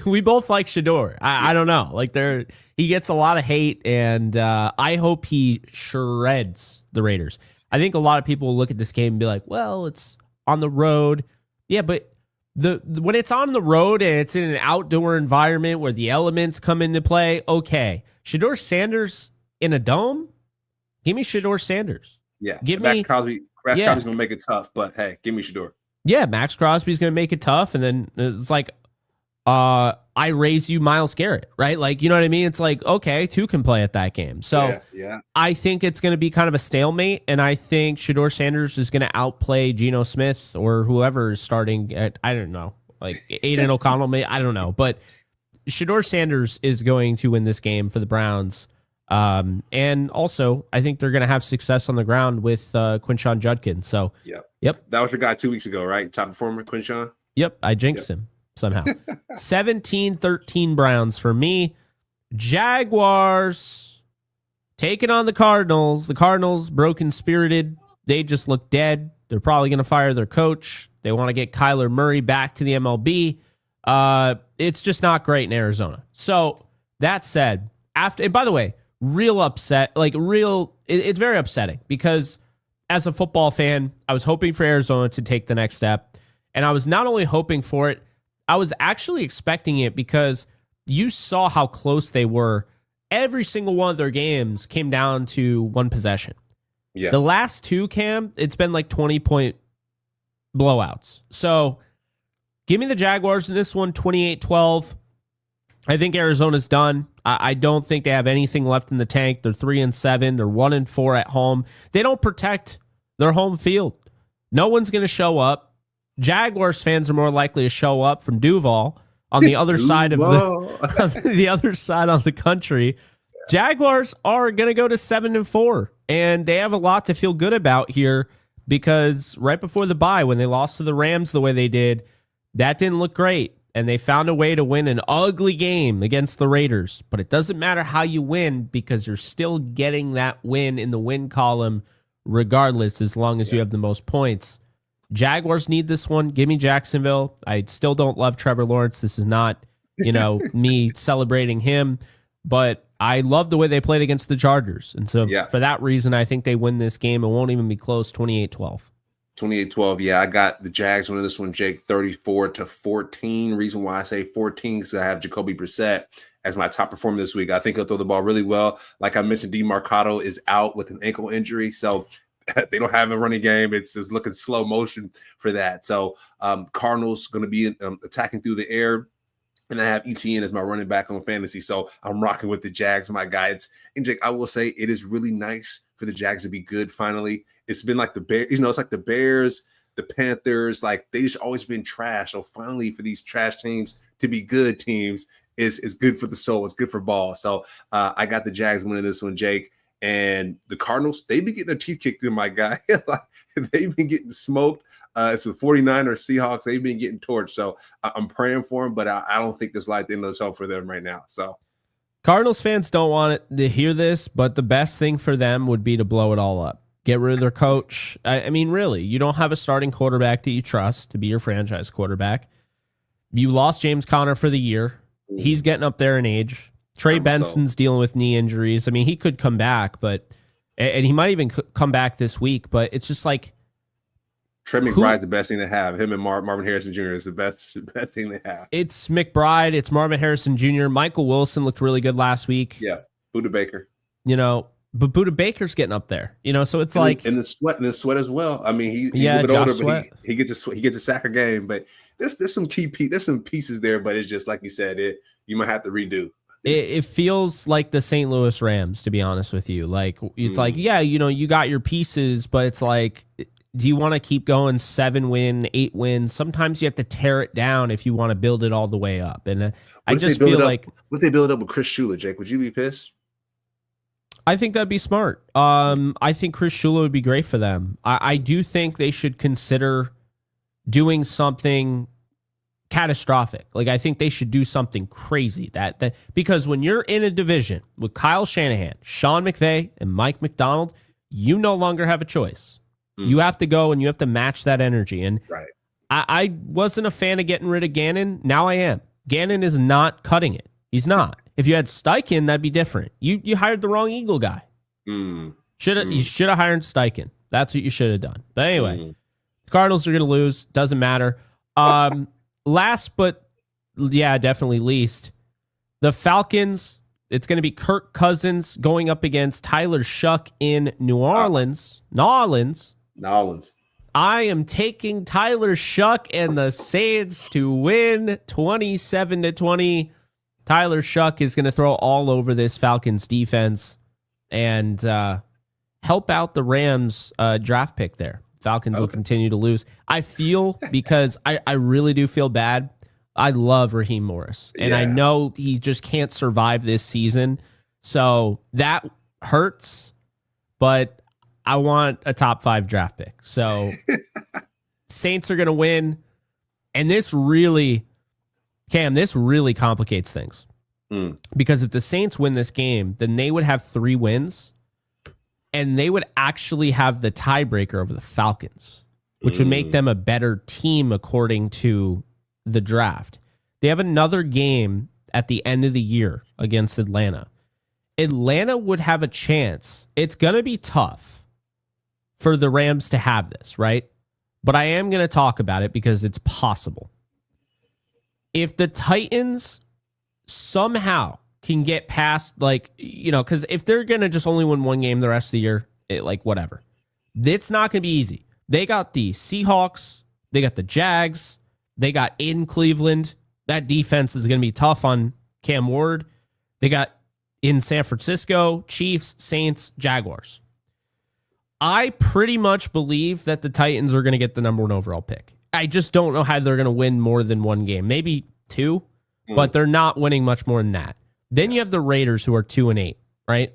we both like Shedeur. I don't know. Like he gets a lot of hate, and I hope he shreds the Raiders. I think a lot of people will look at this game and be like, well, it's on the road. Yeah, but when it's on the road and it's in an outdoor environment where the elements come into play, okay. Shedeur Sanders in a dome? Give me Shedeur Sanders. Yeah, Max Crosby's going to make it tough, but hey, give me Shedeur. Yeah, Max Crosby's going to make it tough, and then it's like, I raise you Myles Garrett, right? Like, you know what I mean? It's like, okay, two can play at that game. So yeah. I think it's going to be kind of a stalemate, and I think Shedeur Sanders is going to outplay Geno Smith or whoever is starting at, I don't know, like Aiden O'Connell, I don't know. But Shedeur Sanders is going to win this game for the Browns. And also, I think they're going to have success on the ground with Quinshon Judkins. So, yep. That was your guy 2 weeks ago, right? Top performer, Quinshon? Yep, I jinxed him somehow. 17-13 Browns for me. Jaguars taking on the Cardinals. The Cardinals, broken-spirited. They just look dead. They're probably going to fire their coach. They want to get Kyler Murray back to the MLB. It's just not great in Arizona. So, that said, and by the way, real upset, it's very upsetting because as a football fan, I was hoping for Arizona to take the next step. And I was not only hoping for it, I was actually expecting it because you saw how close they were. Every single one of their games came down to one possession. Yeah. The last two, Cam, it's been like 20-point blowouts. So give me the Jaguars in this one, 28-12. I think Arizona's done. I don't think they have anything left in the tank. They're 3-7. They're 1-4 at home. They don't protect their home field. No one's going to show up. Jaguars fans are more likely to show up from Duval on the other side of the other side of the country. Jaguars are going to go to 7-4, and they have a lot to feel good about here because right before the bye, when they lost to the Rams the way they did, that didn't look great. And they found a way to win an ugly game against the Raiders. But it doesn't matter how you win because you're still getting that win in the win column regardless as long as you have the most points. Jaguars need this one. Give me Jacksonville. I still don't love Trevor Lawrence. This is not, me celebrating him. But I love the way they played against the Chargers. And so for that reason, I think they win this game. It won't even be close, 28-12. 28-12. Yeah, I got the Jags winning this one, Jake, 34-14. Reason why I say 14 is I have Jacoby Brissett as my top performer this week. I think he'll throw the ball really well. Like I mentioned, DeMarcado is out with an ankle injury, so they don't have a running game. It's just looking slow motion for that. So Cardinals going to be attacking through the air. And I have ETN as my running back on fantasy. So I'm rocking with the Jags, my guides. And Jake, I will say it is really nice for the Jags to be good finally. It's been like the Bears, it's like the Bears, the Panthers, like they just always been trash. So finally for these trash teams to be good teams is good for the soul. It's good for ball. So I got the Jags winning this one, Jake. And the Cardinals, they've been getting their teeth kicked in, my guy. They've been getting smoked. It's with 49ers, Seahawks. They've been getting torched. So I'm praying for them, but I don't think there's light at the end of the show for them right now. So Cardinals fans don't want to hear this, but the best thing for them would be to blow it all up. Get rid of their coach. I mean, really, you don't have a starting quarterback that you trust to be your franchise quarterback. You lost James Conner for the year. He's getting up there in age. Trey Benson's dealing with knee injuries. I mean, he could come back, and he might even come back this week, but it's just like, Trey McBride's the best thing they have. Him and Marvin Harrison Jr. is the best thing they have. It's McBride. It's Marvin Harrison Jr. Michael Wilson looked really good last week. Yeah, Buda Baker. but Buda Baker's getting up there, so it's and the sweat as well. I mean, he's a bit older, but he gets a sack a game. But there's some pieces there, but it's just like you said, you might have to redo. It feels like the St. Louis Rams, to be honest with you. Like it's like, yeah, you got your pieces, but it's like, do you want to keep going 7 win, 8 wins? Sometimes you have to tear it down if you want to build it all the way up. And I just feel like, what if they build it up with Chris Shula, Jake? Would you be pissed? I think that'd be smart. I think Chris Shula would be great for them. I do think they should consider doing something catastrophic. Like, I think they should do something crazy that because when you're in a division with Kyle Shanahan, Sean McVay, and Mike McDonald, you no longer have a choice. You have to go and you have to match that energy. And right. I wasn't a fan of getting rid of Gannon. Now I am. Gannon is not cutting it. He's not. If you had Steichen, that'd be different. You hired the wrong Eagle guy. You should have hired Steichen. That's what you should have done. But anyway, the Cardinals are going to lose. Doesn't matter. Last but definitely least, the Falcons. It's going to be Kirk Cousins going up against Tyler Shuck in New Orleans. Nolans. I am taking Tyler Shuck and the Saints to win 27-20. Tyler Shuck is going to throw all over this Falcons defense and help out the Rams draft pick there. Falcons will continue to lose. I feel, because I really do feel bad. I love Raheem Morris, and I know he just can't survive this season. So that hurts, but I want a top 5 draft pick. So Saints are going to win. And this really complicates things. Because if the Saints win this game, then they would have 3 wins, and they would actually have the tiebreaker over the Falcons, which would make them a better team according to the draft. They have another game at the end of the year against Atlanta. Atlanta would have a chance. It's going to be tough for the Rams to have this, right? But I am going to talk about it because it's possible. If the Titans somehow can get past, because if they're going to just only win 1 game the rest of the year, whatever. It's not going to be easy. They got the Seahawks. They got the Jags. They got in Cleveland. That defense is going to be tough on Cam Ward. They got in San Francisco, Chiefs, Saints, Jaguars. I pretty much believe that the Titans are going to get the number 1 overall pick. I just don't know how they're going to win more than 1 game. Maybe 2, but they're not winning much more than that. Then you have the Raiders, who are 2-8, right?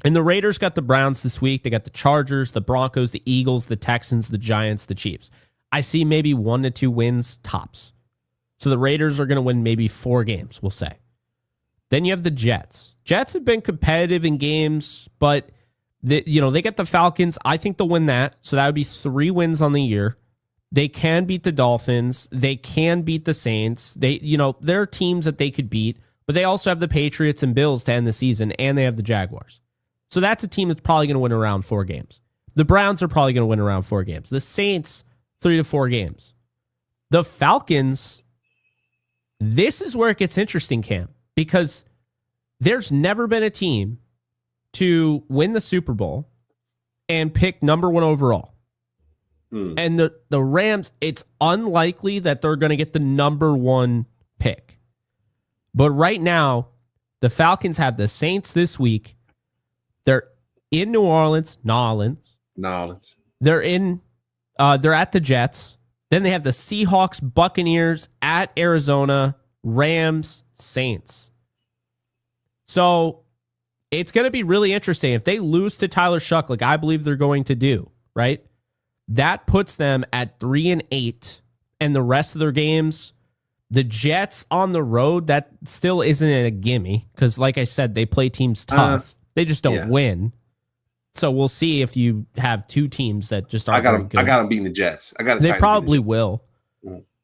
And the Raiders got the Browns this week. They got the Chargers, the Broncos, the Eagles, the Texans, the Giants, the Chiefs. I see maybe 1 to 2 wins tops. So the Raiders are going to win maybe 4 games, we'll say. Then you have the Jets. Jets have been competitive in games, but they get the Falcons. I think they'll win that. So that would be 3 wins on the year. They can beat the Dolphins. They can beat the Saints. There are teams that they could beat, but they also have the Patriots and Bills to end the season, and they have the Jaguars. So that's a team that's probably going to win around 4 games. The Browns are probably going to win around 4 games. The Saints, 3 to 4 games. The Falcons, this is where it gets interesting, Cam, because there's never been a team to win the Super Bowl and pick number 1 overall. And the Rams, it's unlikely that they're going to get the number 1 pick. But right now, the Falcons have the Saints this week. They're in New Orleans, Nolans. They're at the Jets. Then they have the Seahawks, Buccaneers, at Arizona, Rams, Saints. So it's going to be really interesting. If they lose to Tyler Shuck, like I believe they're going to do, right? That puts them at 3-8, and the rest of their games, the Jets on the road, that still isn't a gimme because, like I said, they play teams tough. They just don't win. So we'll see if you have 2 teams that just aren't very good. I got them beating the Jets. They probably will,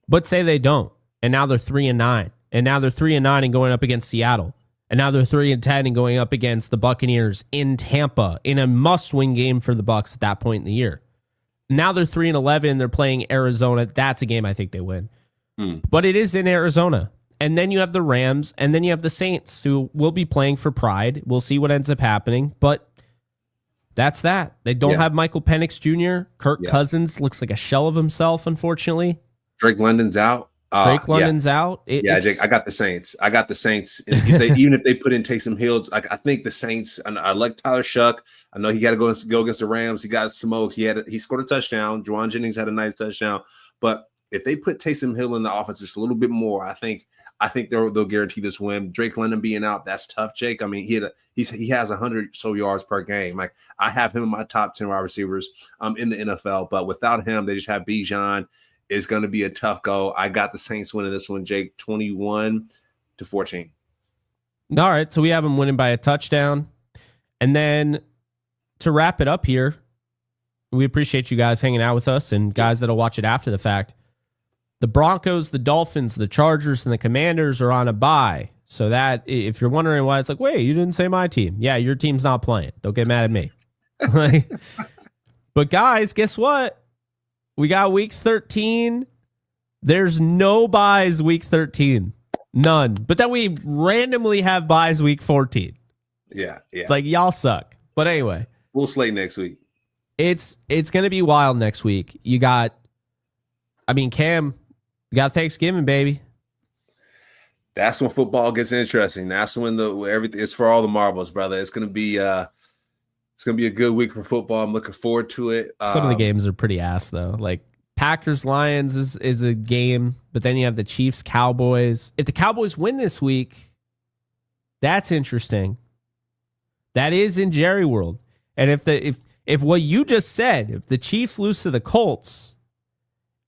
but say they don't, and now they're 3-9, and now they're 3-9 and going up against Seattle, and now they're 3-10 and going up against the Buccaneers in Tampa in a must-win game for the Bucs at that point in the year. Now they're 3-11. They're playing Arizona. That's a game I think they win. But it is in Arizona. And then you have the Rams, and then you have the Saints, who will be playing for pride. We'll see what ends up happening, but that's that. They don't have Michael Penix Jr. Kirk Cousins looks like a shell of himself, unfortunately. Drake London's out. Drake London's out. Jake, I got the Saints. Even if they put in Taysom Hill, I think the Saints. I like Tyler Shuck. I know he got to go against the Rams. He got smoked. He scored a touchdown. Juwan Jennings had a nice touchdown. But if they put Taysom Hill in the offense just a little bit more, I think they'll guarantee this win. Drake London being out, that's tough, Jake. I mean, he has 100 so yards per game. Like, I have him in my top 10 wide receivers in the NFL. But without him, they just have Bijan. It's going to be a tough go. I got the Saints winning this one, Jake, 21-14. All right, so we have them winning by a touchdown. And then to wrap it up here, we appreciate you guys hanging out with us and guys that'll watch it after the fact. The Broncos, the Dolphins, the Chargers, and the Commanders are on a bye. So that, if you're wondering why, it's like, wait, you didn't say my team. Yeah, your team's not playing. Don't get mad at me. But guys, guess what? We got week 13. There's no buys week 13. None. But then we randomly have buys week 14. Yeah. It's like, y'all suck. But anyway. We'll slate next week. It's going to be wild next week. You got, Cam, you got Thanksgiving, baby. That's when football gets interesting. That's when everything is for all the marbles, brother. It's going to be a good week for football. I'm looking forward to it. Some of the games are pretty ass though. Like Packers Lions is a game, but then you have the Chiefs Cowboys. If the Cowboys win this week, that's interesting. That is in Jerry World. And if what you just said, if the Chiefs lose to the Colts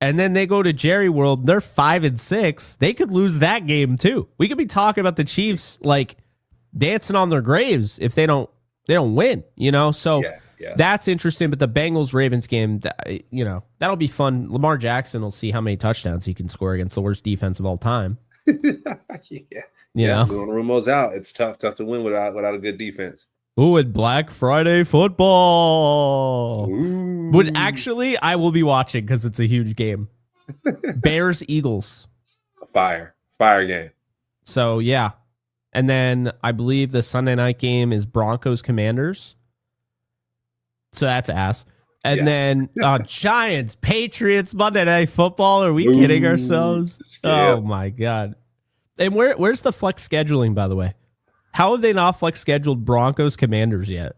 and then they go to Jerry World, they're 5-6, they could lose that game too. We could be talking about the Chiefs like dancing on their graves if they don't win, So that's interesting. But the Bengals-Ravens game, that'll be fun. Lamar Jackson will see how many touchdowns he can score against the worst defense of all time. When Romo's out, it's tough to win without a good defense. Ooh, and Black Friday football. Ooh. But actually, I will be watching because it's a huge game. Bears-Eagles. Fire game. So, yeah. And then I believe the Sunday night game is Broncos-Commanders. So that's ass. And then Giants, Patriots, Monday Night Football. Are we kidding ourselves? Oh, my God. And where's the flex scheduling, by the way? How have they not flex scheduled Broncos-Commanders yet?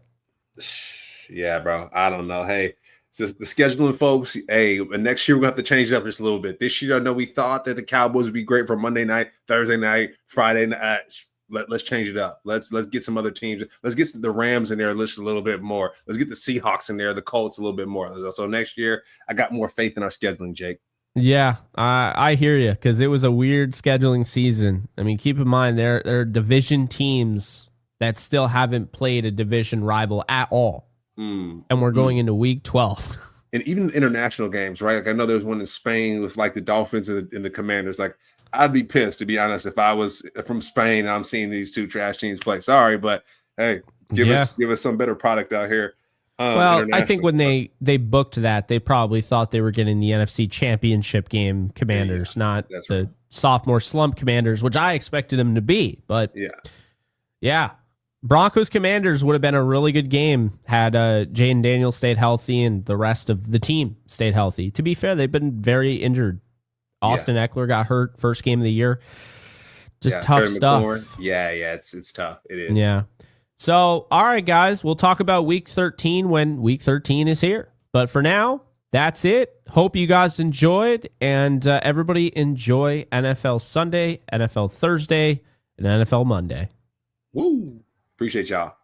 Yeah, bro. I don't know. Hey, the scheduling, folks. Hey, next year we're going to have to change it up just a little bit. This year, I know we thought that the Cowboys would be great for Monday night, Thursday night, Friday night. Let's change it up. Let's get some other teams. Let's get the Rams in there just a little bit more. Let's get the Seahawks in there, the Colts a little bit more. So next year, I got more faith in our scheduling, Jake. Yeah, I hear you because it was a weird scheduling season. Keep in mind there are division teams that still haven't played a division rival at all, and we're going into week 12. And even international games, right? Like I know there was one in Spain with like the Dolphins and the Commanders. Like I'd be pissed, to be honest, if I was from Spain and I'm seeing these two trash teams play. Sorry, but hey, give us some better product out here. Well, I think when they booked that, they probably thought they were getting the NFC Championship game Commanders, not the sophomore slump Commanders, which I expected them to be. But yeah. Broncos Commanders would have been a really good game had Jaden Daniels stayed healthy and the rest of the team stayed healthy. To be fair, they've been very injured. Austin Eckler got hurt first game of the year. Just tough Terry stuff. McLaurin. Yeah, it's tough. It is. Yeah. So, all right, guys, we'll talk about week 13 when week 13 is here. But for now, that's it. Hope you guys enjoyed, and everybody enjoy NFL Sunday, NFL Thursday, and NFL Monday. Woo! Appreciate y'all.